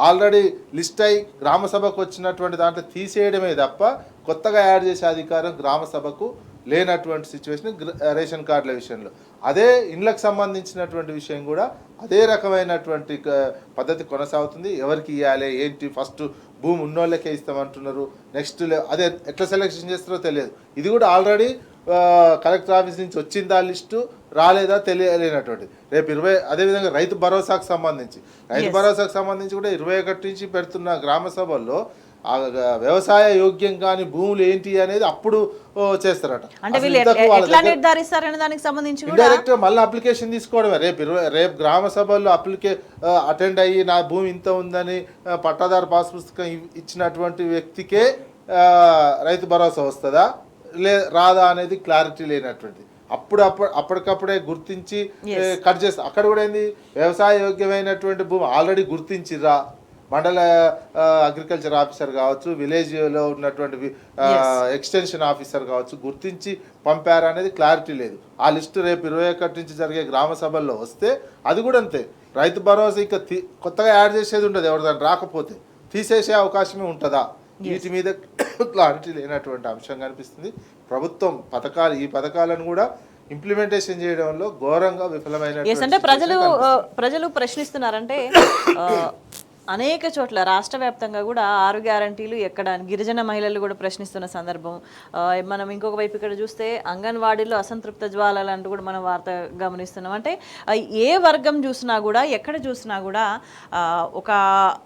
ఆల్రెడీ లిస్ట్ అయి గ్రామ సభకు వచ్చినటువంటి దాంట్లో తీసేయడమే తప్ప కొత్తగా యాడ్ చేసే అధికారం గ్రామ సభకు లేనటువంటి సిచ్యువేషన్ రేషన్ కార్డుల విషయంలో. అదే ఇండ్లకు సంబంధించినటువంటి విషయం కూడా అదే రకమైనటువంటి పద్ధతి కొనసాగుతుంది. ఎవరికి ఇవ్వాలి ఏంటి, ఫస్ట్ భూమి ఉన్నోళ్ళకే ఇస్తామంటున్నారు, నెక్స్ట్ అదే ఎట్లా సెలెక్షన్ చేస్తారో తెలియదు. ఇది కూడా ఆల్రెడీ కలెక్టర్ ఆఫీస్ నుంచి వచ్చిందా లిస్టు రాలేదా తెలియలేనటువంటిది. రేపు అదేవిధంగా రైతు భరోసాకు సంబంధించి కూడా 21 నుంచి పెడుతున్న గ్రామ సభల్లో వ్యవసాయ యోగ్యం కాని భూములు ఏంటి అనేది అప్పుడు చేస్తారట. ఇండైరెక్ట్ మళ్ళీ అప్లికేషన్ తీసుకోవడమే. రేపు గ్రామ సభల్లో అటెండ్ అయ్యి నా భూమి ఇంత ఉందని పట్టాదారు పాస్ పుస్తకం ఇచ్చినటువంటి వ్యక్తికే రైతు భరోసా వస్తుందా రాదా అనేది క్లారిటీ లేనటువంటిది. అప్పటికప్పుడే గుర్తించి కట్ చేస్తా. అక్కడ కూడా ఏంది వ్యవసాయ యోగ్యమైనటువంటి భూమి ఆల్రెడీ గుర్తించిరా, మండల అగ్రికల్చర్ ఆఫీసర్ కావచ్చు, విలేజ్లో ఉన్నటువంటి ఎక్స్టెన్షన్ ఆఫీసర్ కావచ్చు, గుర్తించి పంపారా అనేది క్లారిటీ లేదు. ఆ లిస్టు రేపు 21 నుంచి జరిగే గ్రామ సభల్లో వస్తే అది కూడా అంతే. రైతు భరోసా ఇంకా కొత్తగా యాడ్ చేసేది ఉండదు. ఎవరిదాన్ని రాకపోతే తీసేసే అవకాశమే ఉంటుందా? వీటి మీద క్లారిటీ లేనటువంటి అంశం కనిపిస్తుంది. ప్రభుత్వం ఈ పథకాలను కూడా ఇంప్లిమెంటేషన్ చేయడంలో ఘోరంగా విఫలమైన. అంటే ప్రజలు ప్రశ్నిస్తున్నారంటే అనేక చోట్ల రాష్ట్ర వ్యాప్తంగా కూడా 6 గ్యారంటీలు ఎక్కడ గిరిజన మహిళలు కూడా ప్రశ్నిస్తున్న సందర్భం. మనం ఇంకొక వైపు ఇక్కడ చూస్తే అంగన్వాడీలో అసంతృప్త జ్వాలలు అంటూ కూడా మనం వార్త గమనిస్తున్నాం. అంటే ఏ వర్గం చూసినా కూడా ఎక్కడ చూసినా కూడా ఒక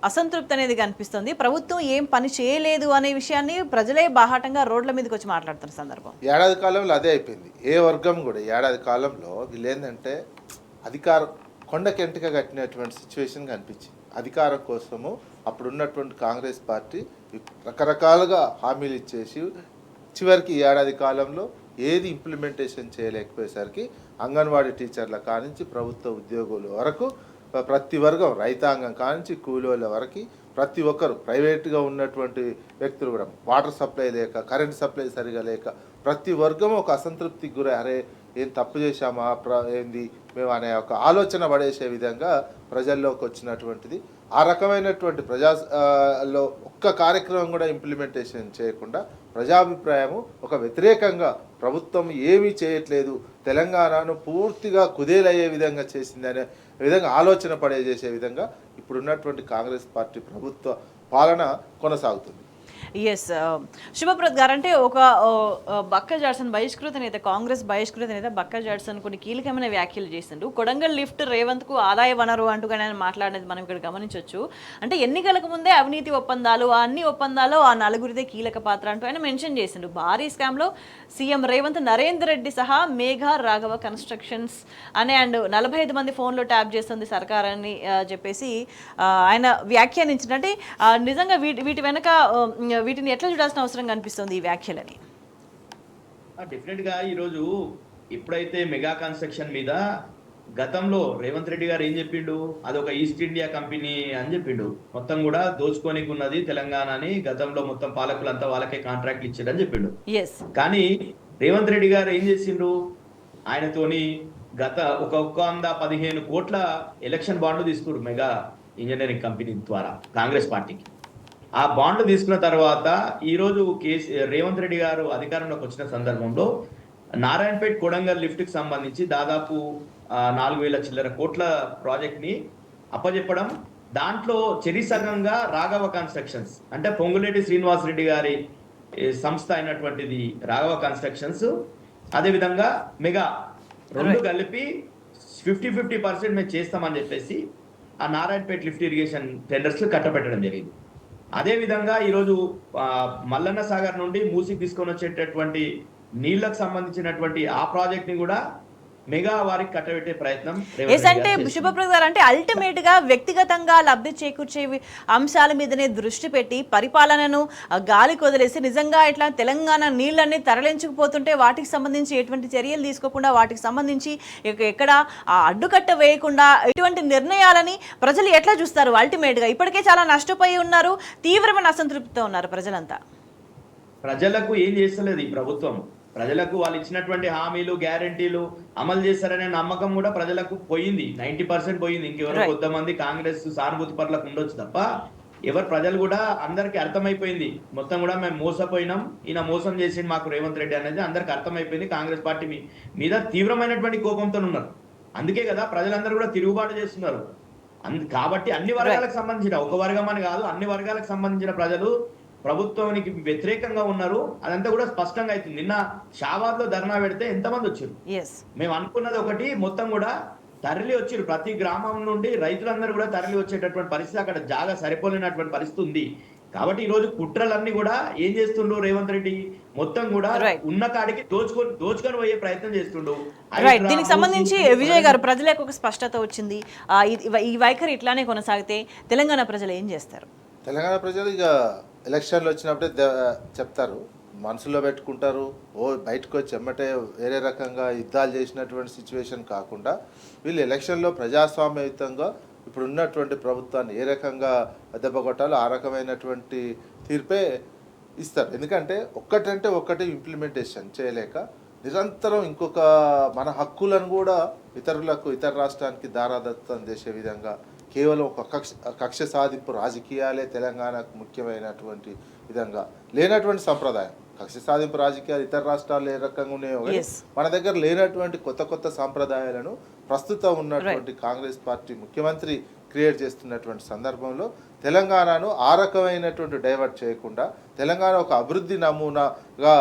అసంతృప్తి అనేది కనిపిస్తుంది. ప్రభుత్వం ఏం పని చేయలేదు అనే విషయాన్ని ప్రజలే బాహాటంగా రోడ్ల మీదకి వచ్చి మాట్లాడుతున్న సందర్భం. ఏడాది కాలంలో అదే అయిపోయింది. ఏ వర్గం కూడా ఏడాది కాలంలో వీళ్ళు ఏంటంటే అధికారం కొండకెంటగా కట్టినటువంటి సిచ్యువేషన్ కనిపించింది. అధికారం కోసము అప్పుడున్నటువంటి కాంగ్రెస్ పార్టీ రకరకాలుగా హామీలు ఇచ్చేసి చివరికి ఏడాది కాలంలో ఏది ఇంప్లిమెంటేషన్ చేయలేకపోయేసరికి అంగన్వాడీ టీచర్ల కానించి ప్రభుత్వ ఉద్యోగుల వరకు ప్రతి వర్గం, రైతాంగం కానించి కూలీల వరకు ప్రతి ఒక్కరు, ప్రైవేట్గా ఉన్నటువంటి వ్యక్తులు కూడా, వాటర్ సప్లై లేక, కరెంట్ సప్లై సరిగా లేక ప్రతి వర్గం ఒక అసంతృప్తికి గురై అరే ఏం తప్పు చేశామా ఏంది మేము అనే ఒక ఆలోచన పడేసే విధంగా ప్రజల్లోకి వచ్చినటువంటిది. ఆ రకమైనటువంటి ప్రజాలో ఒక్క కార్యక్రమం కూడా ఇంప్లిమెంటేషన్ చేయకుండా ప్రజాభిప్రాయము ఒక వ్యతిరేకంగా ప్రభుత్వం ఏమీ చేయట్లేదు, తెలంగాణను పూర్తిగా కుదేలయ్యే విధంగా చేసిందనే విధంగా ఆలోచన పడేసే విధంగా ఇప్పుడున్నటువంటి కాంగ్రెస్ పార్టీ ప్రభుత్వ పాలన కొనసాగుతుంది. ఎస్ శుభప్రద్ గారు, అంటే ఒక బక్క జాడ్సన్ బహిష్కృత నేత, కాంగ్రెస్ బహిష్కృత నేత బక్క జాడ్సన్ కొన్ని కీలకమైన వ్యాఖ్యలు చేసిండు. కొడంగల్ లిఫ్ట్ రేవంత్కు ఆదాయ వనరు అంటూగానే ఆయన మాట్లాడేది మనం ఇక్కడ గమనించవచ్చు. అంటే ఎన్నికలకు ముందే అవినీతి ఒప్పందాలు, ఆ అన్ని ఒప్పందాలు ఆ నలుగురిదే కీలక పాత్ర అంటూ ఆయన మెన్షన్ చేసిండు. భారీ స్కామ్లో సీఎం రేవంత్, నరేందర్ రెడ్డి సహా మేఘా రాఘవ కన్స్ట్రక్షన్స్ అనే అండ్ 45 మంది ఫోన్లో ట్యాప్ చేస్తుంది సర్కార్ అని చెప్పేసి ఆయన వ్యాఖ్యానించిన. అంటే నిజంగా వీటి వెనక వీటిని ఎట్లా చూడాల్సిన అవసరం కనిపిస్తుంది ఈ వ్యాఖ్యలని? డెఫినెట్గా ఈరోజు ఇప్పుడైతే మెగా కన్స్ట్రక్షన్ మీద గతంలో రేవంత్ రెడ్డి గారు ఏం చెప్పిండు, అదొక ఈస్ట్ ఇండియా కంపెనీ అని చెప్పిండు. మొత్తం కూడా దోచుకోనికి ఉన్నది తెలంగాణని, గతంలో మొత్తం పాలకులంతా వాళ్ళకే కాంట్రాక్ట్లు ఇచ్చారని చెప్పిండు. కానీ రేవంత్ రెడ్డి గారు ఏం చేసిండ్రు, ఆయనతోని గత 115 కోట్ల ఎలక్షన్ బాండ్లు తీసుకున్నారు మెగా ఇంజనీరింగ్ కంపెనీ ద్వారా కాంగ్రెస్ పార్టీకి. ఆ బాండ్లు తీసుకున్న తర్వాత ఈరోజు రేవంత్ రెడ్డి గారు అధికారంలోకి వచ్చిన సందర్భంలో నారాయణపేట్ కొడంగల్ లిఫ్ట్కి సంబంధించి దాదాపు 4,000 చిల్లర కోట్ల ప్రాజెక్ట్ని అప్పచెప్పడం, దాంట్లో చెరిసగంగా రాఘవ కన్స్ట్రక్షన్స్ అంటే పొంగులేటి శ్రీనివాసరెడ్డి గారి సంస్థ అయినటువంటిది రాఘవ కన్స్ట్రక్షన్స్, అదేవిధంగా మెగా రెండు కలిపి 50-50% మేము చేస్తామని చెప్పేసి ఆ నారాయణపేట్ లిఫ్ట్ ఇరిగేషన్ టెండర్స్ కట్టబెట్టడం జరిగింది. అదేవిధంగా ఈరోజు మల్లన్న సాగర్ నుండి మూసికి తీసుకొని వచ్చేటటువంటి నీళ్లకు సంబంధించినటువంటి ఆ ప్రాజెక్ట్ ని కూడా మెగా వారికి కట్టబెట్టే ప్రయత్నం. అంటే శుభప్రద్ గారు, అంటే అల్టిమేట్ గా వ్యక్తిగతంగా లబ్ధి చేకూర్చే అంశాల మీదనే దృష్టి పెట్టి పరిపాలనను గాలి కొదిలేసి నిజంగా ఇట్లా తెలంగాణ నీళ్ళన్నీ తరలించుకుపోతుంటే వాటికి సంబంధించి ఎటువంటి చర్యలు తీసుకోకుండా, వాటికి సంబంధించి ఎక్కడ అడ్డుకట్ట వేయకుండా ఎటువంటి నిర్ణయాలని ప్రజలు ఎట్లా చూస్తారు? అల్టిమేట్ గా ఇప్పటికే చాలా నష్టపోయి ఉన్నారు, తీవ్రమైన అసంతృప్తితో ఉన్నారు ప్రజలంతా. ప్రజలకు ఏం చేస్తలేదు ఈ ప్రభుత్వం. ప్రజలకు వాళ్ళు ఇచ్చినటువంటి హామీలు, గ్యారంటీలు అమలు చేస్తారనే నమ్మకం కూడా ప్రజలకు పోయింది. 90% పోయింది. ఇంకెవరో కొంతమంది కాంగ్రెస్ సానుభూతి పరులకు ఉండొచ్చు తప్ప ప్రజలు కూడా అందరికి అర్థమైపోయింది. మొత్తం కూడా మేము మోసపోయినాం, ఈయన మోసం చేసి మాకు రేవంత్ రెడ్డి అనేది అందరికి అర్థమైపోయింది. కాంగ్రెస్ పార్టీ మీద తీవ్రమైనటువంటి కోపంతో ఉన్నారు. అందుకే కదా ప్రజలందరూ కూడా తిరుగుబాటు చేస్తున్నారు. కాబట్టి అన్ని వర్గాలకు సంబంధించిన, ఒక వర్గం అని కాదు, అన్ని వర్గాలకు సంబంధించిన ప్రజలు ప్రభుత్వానికి వ్యతిరేకంగా ఉన్నారు. అదంతా కూడా స్పష్టంగా అవుతుంది. నిన్న షాబాద్ లో ధర్నా పెడితే ఎంతమంది వచ్చారు? మేము అనుకున్నది ఒకటి, మొత్తం కూడా తరలి వచ్చారు. ప్రతి గ్రామం నుండి రైతులందరూ కూడా తరలి వచ్చేటటువంటి పరిస్థితి, అక్కడ జాగా సరిపోలేనటువంటి పరిస్థితి ఉంది. కాబట్టి ఈ రోజు కుట్రలన్నీ కూడా ఏం చేస్తుండ్రు రేవంత్ రెడ్డి, మొత్తం కూడా ఉన్న కాడికి దోచుకొని పోయే ప్రయత్నం చేస్తుండ్రు. దీనికి సంబంధించి విజయ్ గారు, ప్రజలకు ఒక స్పష్టత వచ్చింది. ఈ వైఖరి ఇట్లానే కొనసాగితే తెలంగాణ ప్రజలు ఏం చేస్తారు? తెలంగాణ ప్రజలు ఇక ఎలక్షన్లు వచ్చినప్పుడే చెప్తారు, మనసులో పెట్టుకుంటారు. బయటకు వచ్చి ఎమ్మటే వేరే రకంగా యుద్ధాలు చేసినటువంటి సిచ్యువేషన్ కాకుండా వీళ్ళు ఎలక్షన్లో ప్రజాస్వామ్యయుతంగా ఇప్పుడు ఉన్నటువంటి ప్రభుత్వాన్ని ఏ రకంగా దెబ్బకొట్టాలో ఆ రకమైనటువంటి తీర్పే ఇస్తారు. ఎందుకంటే ఒక్కటి ఇంప్లిమెంటేషన్ చేయలేక నిరంతరం ఇంకొక మన హక్కులను కూడా ఇతర రాష్ట్రానికి దారాదత్తం చేసే విధంగా కేవలం ఒక కక్ష సాధింపు రాజకీయాలే తెలంగాణకు ముఖ్యమైనటువంటి విధంగా లేనటువంటి సంప్రదాయం. కక్ష సాధింపు రాజకీయాలు ఇతర రాష్ట్రాల్లో ఏ రకంగా ఉన్నాయో కానీ Yes. మన దగ్గర లేనటువంటి కొత్త సాంప్రదాయాలను ప్రస్తుతం ఉన్నటువంటి కాంగ్రెస్ పార్టీ ముఖ్యమంత్రి క్రియేట్ చేస్తున్నటువంటి సందర్భంలో తెలంగాణను ఆ రకమైనటువంటి డైవర్ట్ చేయకుండా తెలంగాణ ఒక అభివృద్ధి నమూనాగా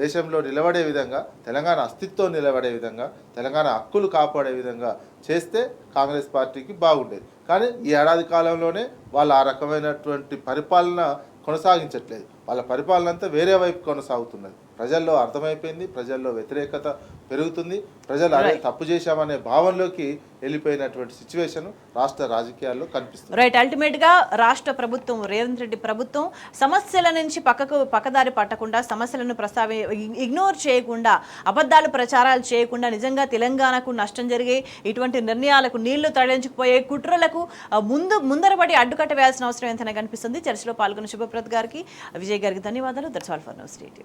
దేశంలో నిలబడే విధంగా, తెలంగాణ అస్తిత్వం నిలబడే విధంగా, తెలంగాణ హక్కులు కాపాడే విధంగా చేస్తే కాంగ్రెస్ పార్టీకి బాగుండేది. కానీ ఈ ఏడాది కాలంలోనే వాళ్ళు ఆ రకమైనటువంటి పరిపాలన కొనసాగించట్లేదు. వాళ్ళ పరిపాలన అంతా వేరే వైపు కొనసాగుతున్నది. ప్రజల్లో అర్థమైపోయింది, ప్రజల్లో వ్యతిరేకత పెరుగుతుంది, ప్రజలు అదే తప్పు చేశామనే భావనలోకి వెళ్ళిపోయినటువంటి సిచ్యువేషన్ రాష్ట్ర రాజకీయాల్లో కనిపిస్తుంది. రైట్, అల్టిమేట్ గా రాష్ట్ర ప్రభుత్వం, రేవంత్ రెడ్డి ప్రభుత్వం సమస్యల నుంచి పక్కదారి పట్టకుండా, సమస్యలను ఇగ్నోర్ చేయకుండా, అబద్ధాలు ప్రచారాలు చేయకుండా, నిజంగా తెలంగాణకు నష్టం జరిగే ఇటువంటి నిర్ణయాలకు నీళ్లు తరలించుకుపోయే కుట్రలకు ముందరబడి అడ్డుకట్ట వేయాల్సిన అవసరం ఎంతైనా కనిపిస్తుంది. చర్చలో పాల్గొన్న శుభప్రద్ గారికి, విజయ్ గారికి ధన్యవాదాలు. That's all for now. Stay tuned.